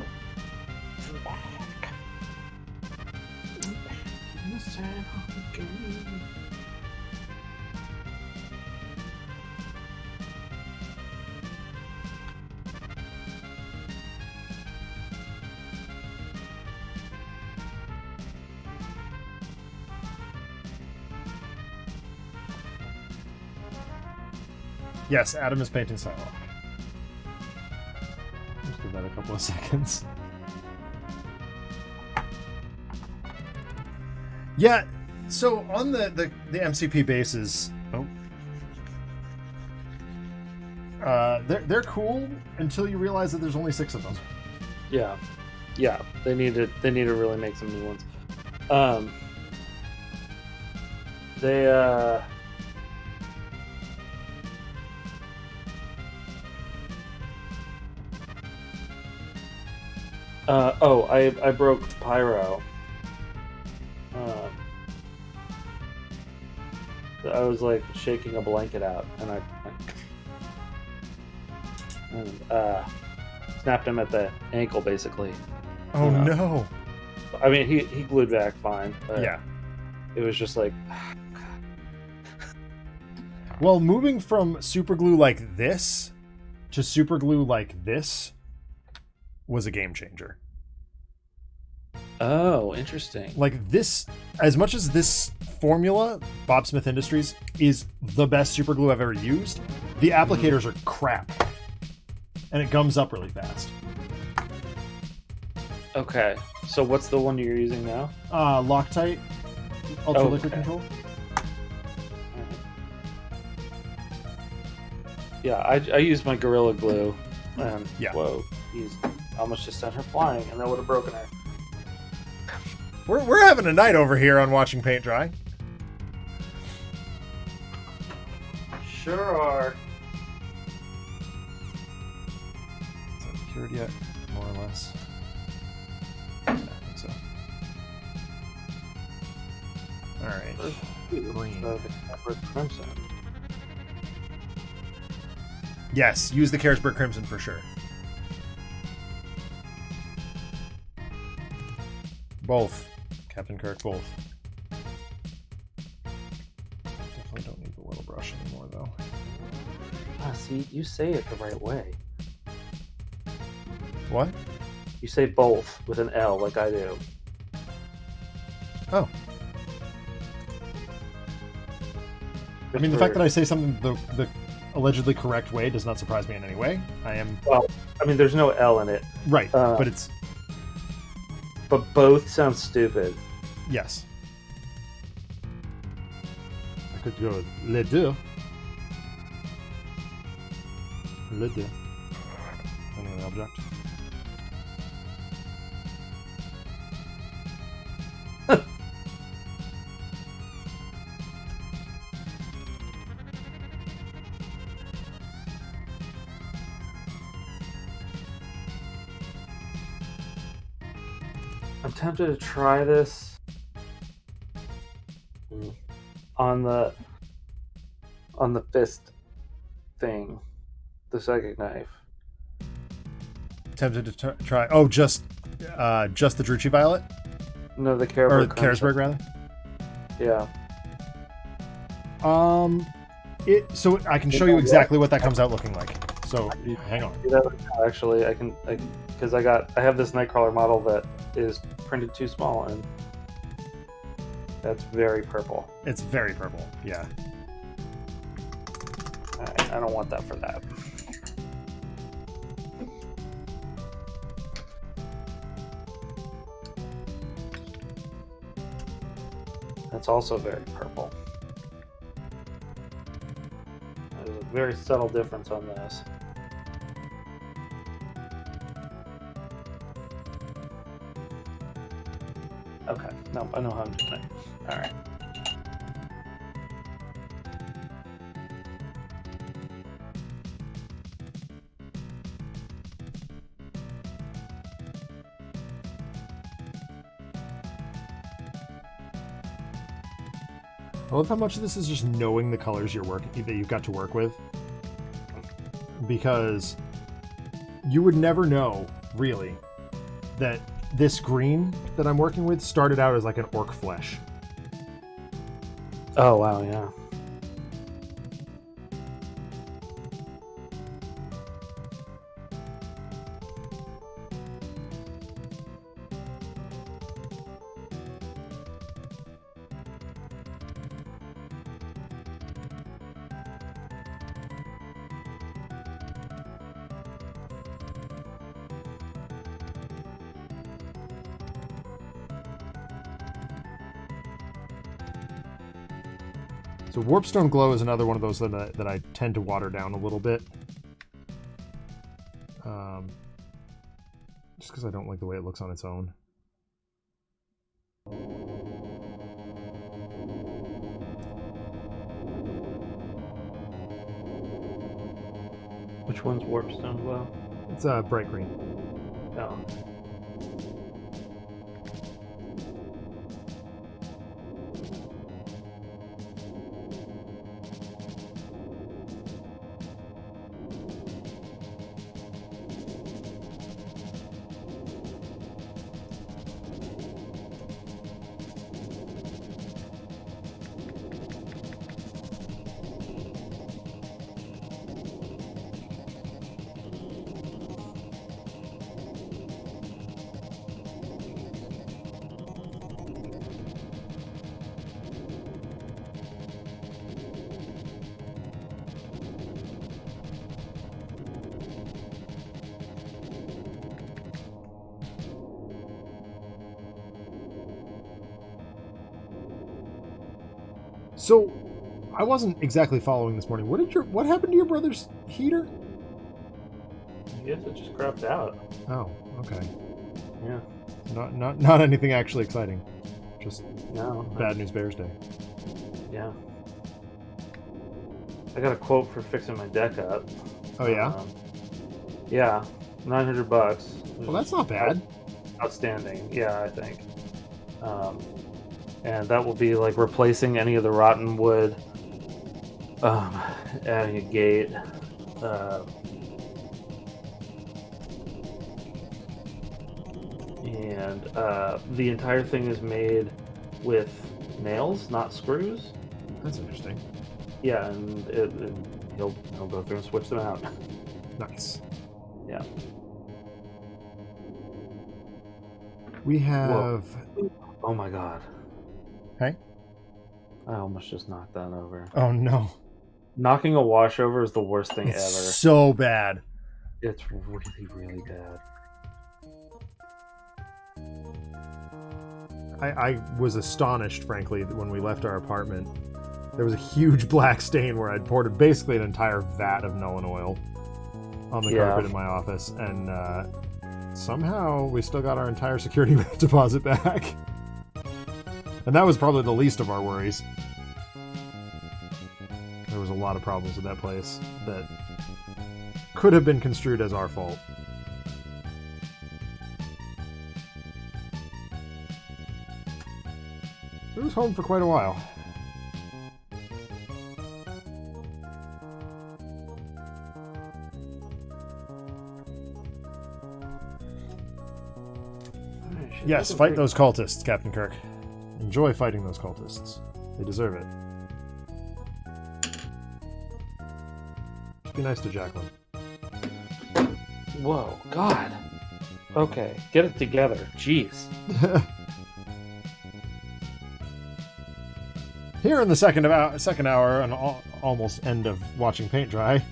We're back. In the San Jose. Yes, Adam is painting Psylocke. Just give that a couple of seconds. Yeah, so on the MCP bases, they're cool until you realize that there's only 6 of them. Yeah. They need to really make some new ones. I broke Pyro. I was like shaking a blanket out, and I snapped him at the ankle, basically. Oh no! I mean, he glued back fine. But yeah, it was just like Well, moving from super glue like this to super glue like this was a game changer. Oh, interesting. Like this, as much as this formula, Bob Smith Industries, is the best super glue I've ever used, the applicators are crap. And it gums up really fast. Okay, so what's the one you're using now? Loctite, Ultra Liquid Okay. Control. Yeah, I used my Gorilla Glue, and Yeah. whoa, geez, almost just sent her flying, and that would have broken her. We're having a night over here on watching paint dry. Sure are. Is that cured yet? More or less. Yeah, I think so. All right. Green. The Crimson. Yes, use the Carisburg Crimson for sure. Both. Captain Kirk, both. Definitely don't need the little brush anymore, though. Ah, see, you say it the right way. What? You say both with an L, like I do. Oh. I mean, the fact that I say something the allegedly correct way does not surprise me in any way. I am... Well, I mean, there's no L in it. Right, but it's... But both sound stupid. Yes. I could go les deux. Les deux. Any other object? I'm tempted to try this on the fist thing, the psychic knife. Tempted to try... Oh, just the Druchii Violet? No, the Or Carisburg. Carisburg, rather? Yeah. So I can show you exactly what that comes out looking like. So hang on. Actually, I can because I have this Nightcrawler model that is printed too small, and that's very purple. It's very purple. Yeah. I don't want that for that. That's also very purple. There's a very subtle difference on this. Okay, no, I know how I'm doing it. All right. I love how much of this is just knowing the colors that you've got to work with, because you would never know really that this green that I'm working with started out as like an orc flesh. Oh wow, yeah. So Warpstone Glow is another one of those that I tend to water down a little bit. Just because I don't like the way it looks on its own. Which one's Warpstone Glow? It's bright green. Oh. So, I wasn't exactly following this morning. What happened to your brother's heater? I guess it just crapped out. Oh, okay. Yeah. Not anything actually exciting. Just No. bad news bears day. Yeah. I got a quote for fixing my deck up. Oh yeah? Yeah. $900. Well, that's not bad. Outstanding. Yeah, I think. And that will be like replacing any of the rotten wood, adding a gate, and the entire thing is made with nails, not screws. That's interesting. Yeah, and he'll go through and switch them out. Nice. Yeah. We have... Whoa. Oh my god. Hey? I almost just knocked that over. Oh no. Knocking a wash over is the worst thing It's ever. so bad. It's really, really bad. I was astonished, frankly, that when we left our apartment, there was a huge black stain where I'd poured basically an entire vat of Nuln Oil on the carpet in my office, and somehow we still got our entire security deposit back. And that was probably the least of our worries. There was a lot of problems with that place that could have been construed as our fault. It was home for quite a while. Yes, fight those cultists, Captain Kirk. Enjoy fighting those cultists. They deserve it. Just be nice to Jacqueline. Whoa, God. Okay, get it together. Jeez. Here in the second hour and almost end of watching paint dry,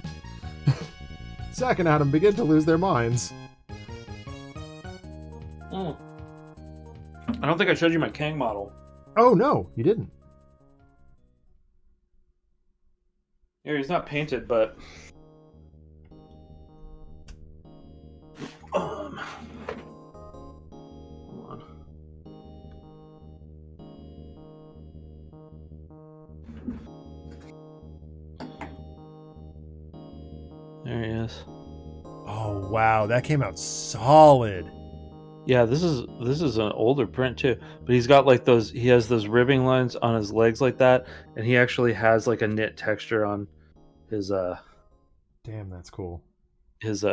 Zack and Adam begin to lose their minds. I don't think I showed you my Kang model. Oh no, you didn't. Here, he's not painted, but hold on. There he is. Oh wow, that came out solid. Yeah, this is an older print too, but he's got like those. He has those ribbing lines on his legs like that, and he actually has like a knit texture on his Damn, that's cool. His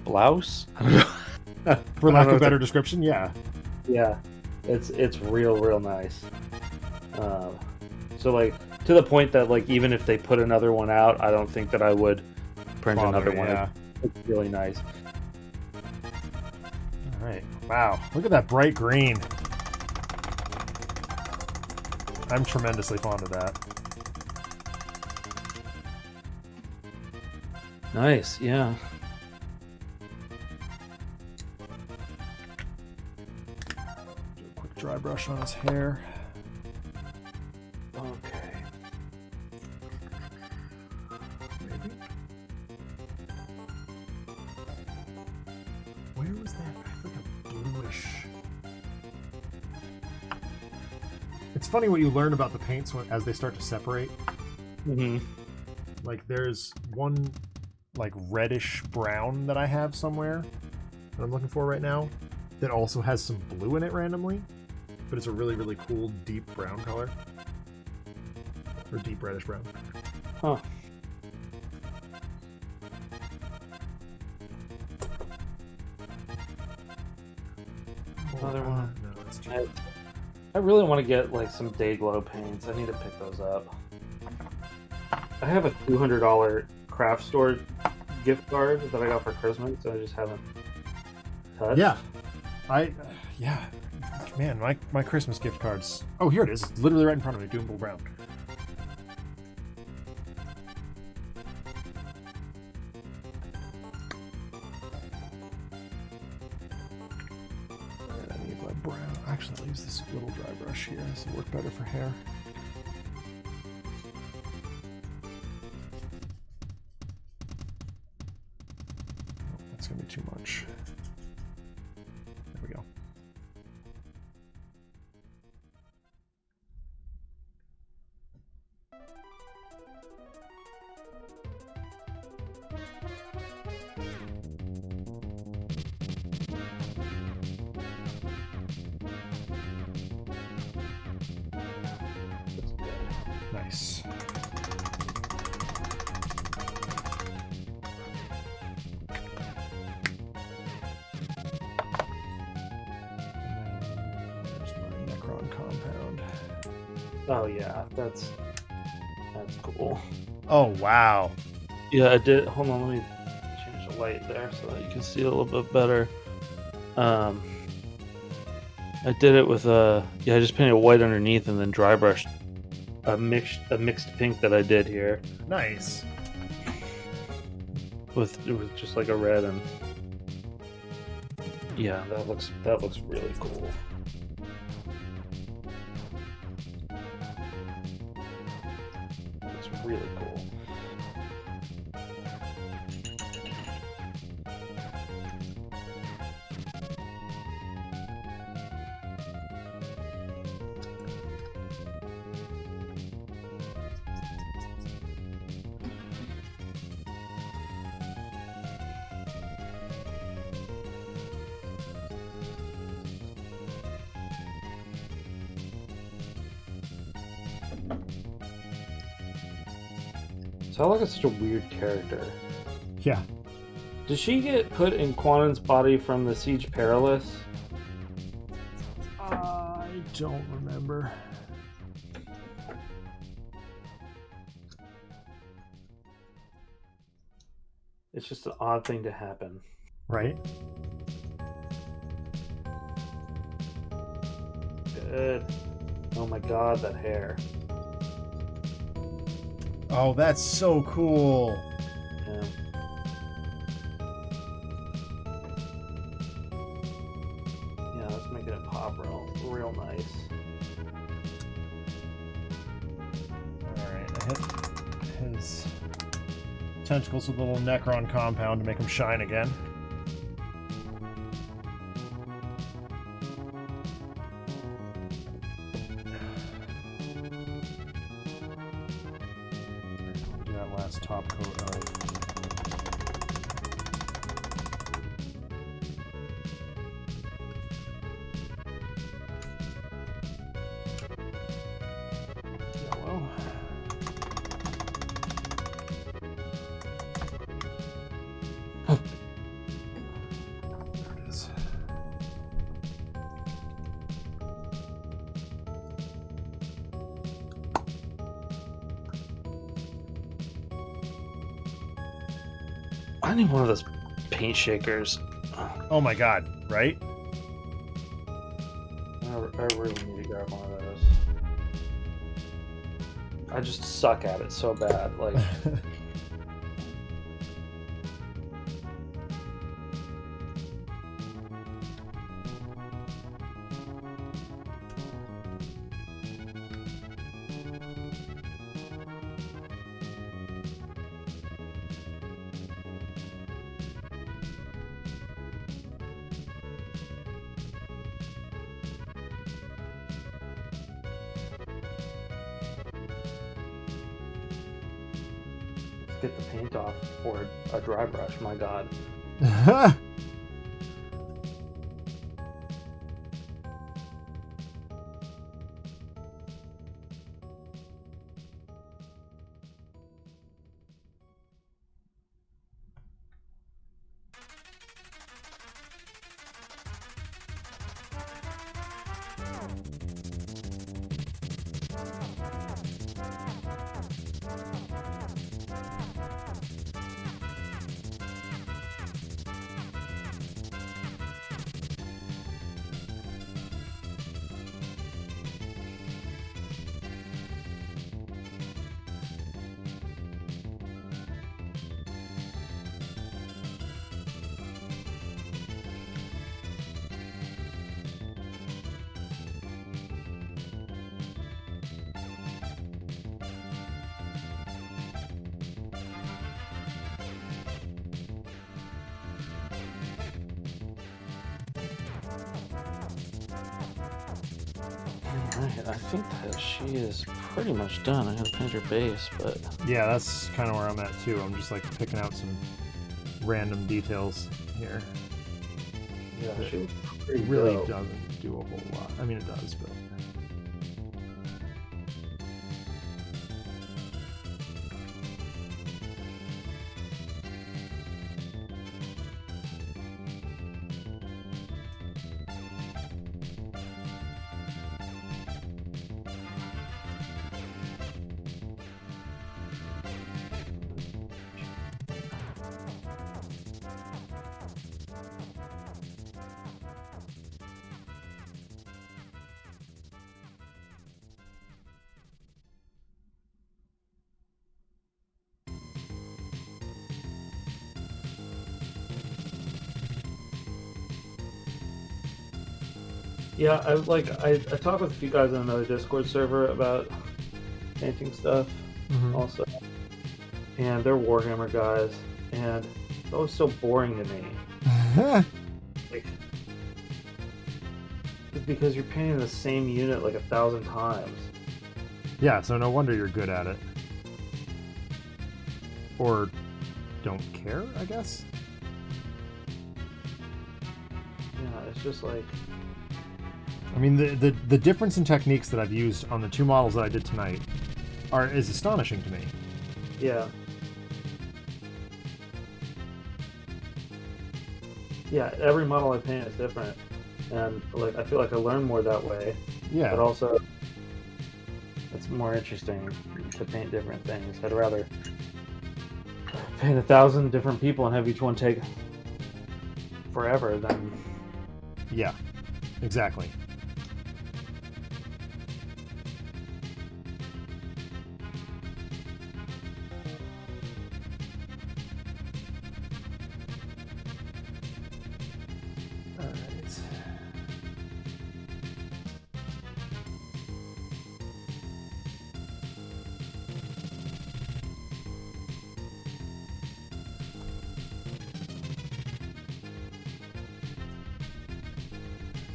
blouse. I don't know. For lack of a better description, yeah. Yeah, it's real nice. So like to the point that like even if they put another one out, I don't think that I would print another one. Yeah. It's really nice. All right. Wow. Look at that bright green. I'm tremendously fond of that. Nice, yeah. Do a quick dry brush on his hair. Okay. Maybe. Where was that? I think a bluish. It's funny what you learn about the paints as they start to separate. Mm-hmm. Like there's one like reddish brown that I have somewhere that I'm looking for right now that also has some blue in it randomly, but it's a really cool deep brown color. Or deep reddish brown. Huh. Another one. No, that's too I really want to get like some Day Glow paints. I need to pick those up. I have a $200 craft store gift card that I got for Christmas, so I just haven't touched. Yeah. Yeah. Man, my Christmas gift cards. Oh, here it is. It's literally right in front of me. Doomable Brown. I need my brown. Actually, I'll use this little dry brush here. This will work better for hair. Oh, that's going to be too much. There we go. Nice. There's my Necron compound. Oh yeah, that's cool. Oh wow. Yeah, I did. Hold on, let me change the light there so that you can see a little bit better. I did it with I just painted white underneath and then dry brushed a mixed pink that I did here Nice. with just like a red, and yeah, that looks really cool. It's really cool. Psylocke is such a weird character. Yeah. Did she get put in Quanon's body from the Siege Perilous? I don't remember. It's just an odd thing to happen. Right? Good. Oh my god, that hair. Oh, that's so cool. Yeah. Yeah, let's make it pop real nice. Alright, I hit his tentacles with a little Necron compound to make him shine again. Do that last top coat of yellow. There it is. I need one of those paint shakers. Oh my god, right? I really need to grab one of those. I just suck at it so bad. Like, let's get the paint off for a dry brush. My god. I think that she is pretty much done. I gotta paint her base, but Yeah, that's kind of where I'm at too. I'm just like picking out some random details here. yeah, It she was pretty really dope. doesn't do a whole lot. I mean, it does, but Yeah, I talked with a few guys on another Discord server about painting stuff also, and they're Warhammer guys, and it's always so boring to me. Like, it's because you're painting the same unit like 1,000 times. yeah. So no wonder you're good at it, or don't care, I guess. Yeah, it's just like, I mean, the difference in techniques that I've used on the two models that I did tonight is astonishing to me. yeah. Yeah, every model I paint is different, and like I feel like I learn more that way. Yeah. But also, it's more interesting to paint different things. I'd rather paint 1,000 different people and have each one take forever than. Yeah. Exactly.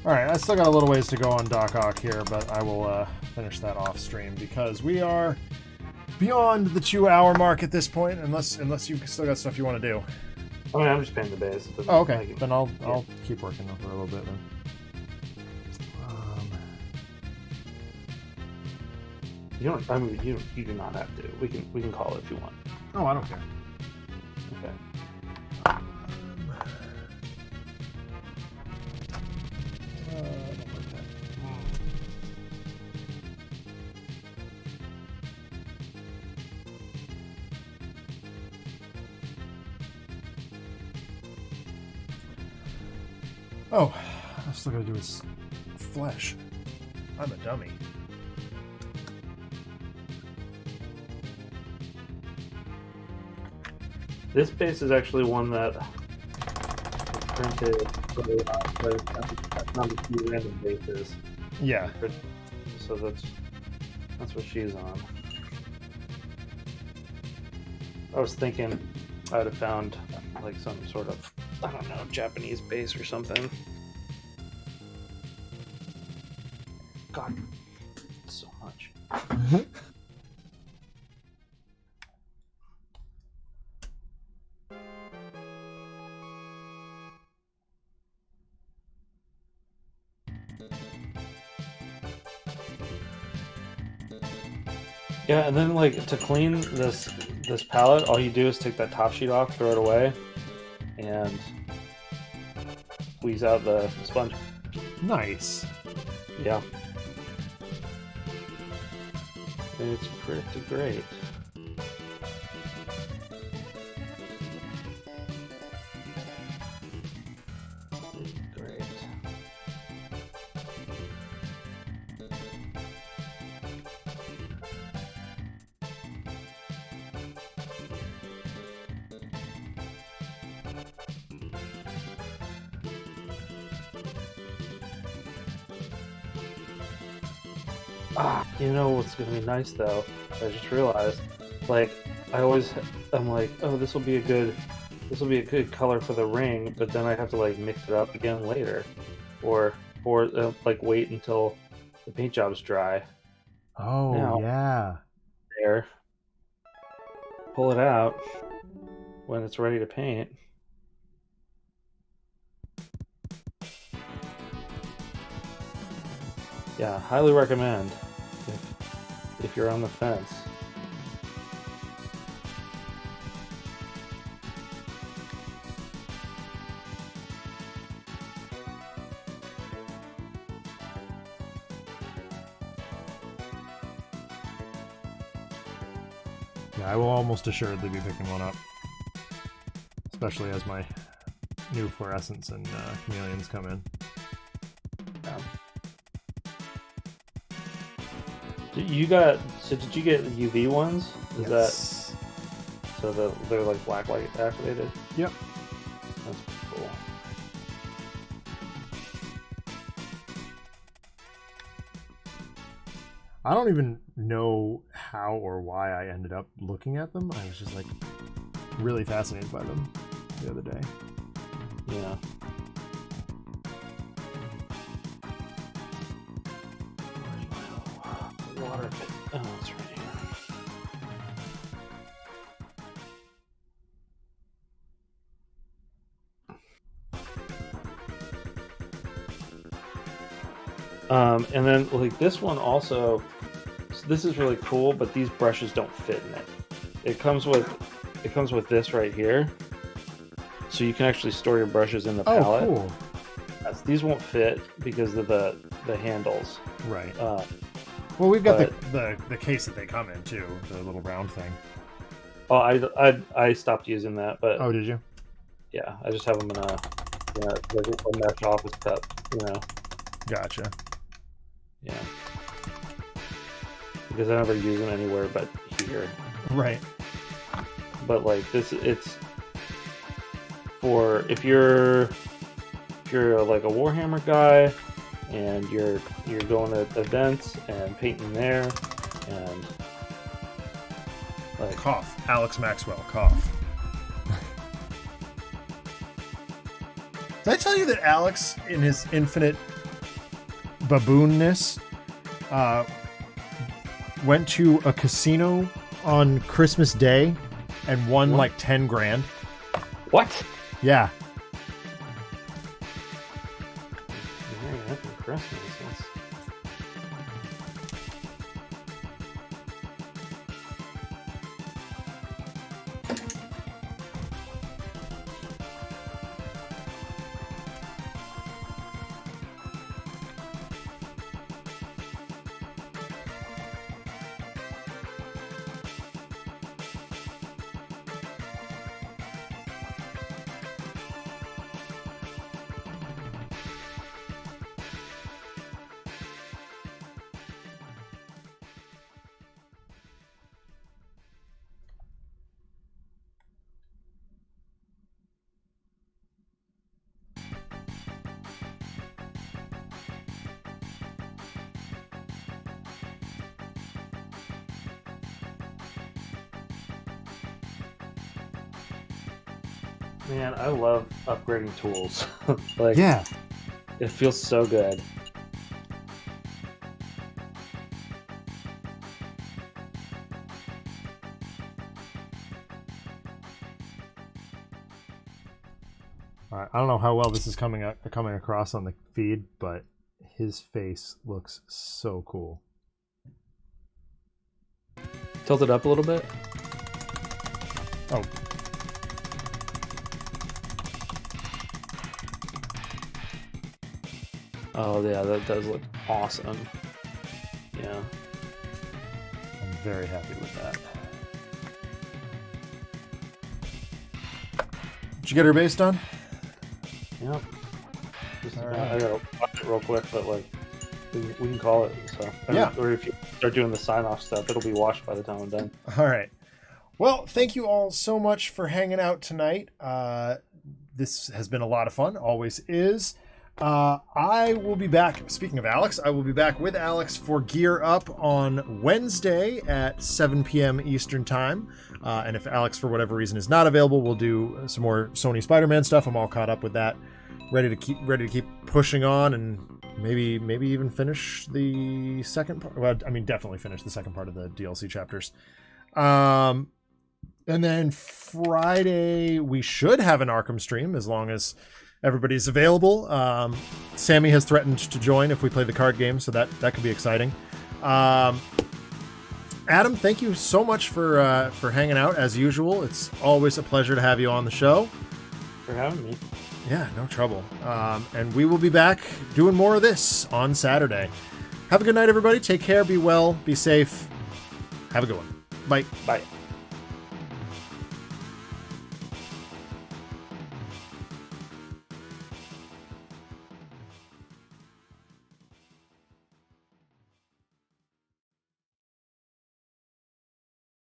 Alright, I still got a little ways to go on Doc Ock here, but I will finish that off stream because we are beyond the 2-hour mark at this point, unless you've still got stuff you want to do. I mean, I'm just painting the base. Oh, okay. Then I'll keep working for a little bit then. You don't. I mean, you do not have to. We can call it if you want. Oh, I don't care. Okay. Oh, I'm still gonna do his flesh. I'm a dummy. This base is actually one that I printed for not a few random bases. Yeah. So that's what she's on. I was thinking I would have found like some sort of, I don't know, Japanese base or something. God, so much. Yeah, and then like to clean this palette, all you do is take that top sheet off, throw it away, and squeeze out the sponge. Nice. Yeah. It's pretty great. Great. You know what's gonna be nice though? I just realized, like, I'm like, oh, this will be a good color for the ring, but then I have to like mix it up again later, or like wait until the paint job's dry. Oh, Now, yeah. there. Pull it out when it's ready to paint. Yeah, highly recommend if you're on the fence. Yeah, I will almost assuredly be picking one up. Especially as my new fluorescents and chameleons come in. Yeah. Did you get UV ones? Is Yes. that so that they're like black light activated? Yep. That's cool. I don't even know how or why I ended up looking at them. I was just like really fascinated by them the other day. Yeah. Where's my water pit? Oh, it's right here. And then like this one also, so this is really cool, but these brushes don't fit in it. It comes with this right here, so you can actually store your brushes in the palette. Oh, cool. Yes, these won't fit because of the handles. Right. Well, we've got but- the case that they come in too, the little round thing. Oh, I stopped using that, but Oh, did you? yeah, I just have them in a like a mesh office cup, Gotcha. Yeah. Because I never use them anywhere but here. Right. But like this, it's for if you're like a Warhammer guy and you're going to events and painting there and like Cough. Alex Maxwell, cough. Did I tell you that Alex, in his infinite baboonness, went to a casino on Christmas Day and won What? like 10 grand? what? Yeah. Merry Happy Christmas. Man, I love upgrading tools. Like, Yeah. it feels so good. All right. I don't know how well this is coming across on the feed, but his face looks so cool. Tilt it up a little bit. Oh. Oh yeah, that does look awesome. Yeah. I'm very happy with that. Did you get her base done? Yep. Just, All right. I gotta watch it real quick, but like we can call it. So Yeah. Or if you start doing the sign off stuff, it'll be washed by the time I'm done. All right. Well, thank you all so much for hanging out tonight. This has been a lot of fun. Always is. I will be back. Speaking of Alex, I will be back with Alex for Gear Up on Wednesday at 7 p.m. Eastern Time. And if Alex, for whatever reason, is not available, we'll do some more Sony Spider-Man stuff. I'm all caught up with that, ready to keep pushing on and maybe even finish the second part. Well, I mean, definitely finish the second part of the DLC chapters. And then Friday we should have an Arkham stream as long as everybody's available. Sammy has threatened to join if we play the card game, so that could be exciting. Adam, thank you so much for hanging out as usual. It's always a pleasure to have you on the show. For having me. Yeah, no trouble. And we will be back doing more of this on Saturday. Have a good night, everybody. Take care. Be well. Be safe. Have a good one. Bye. Bye.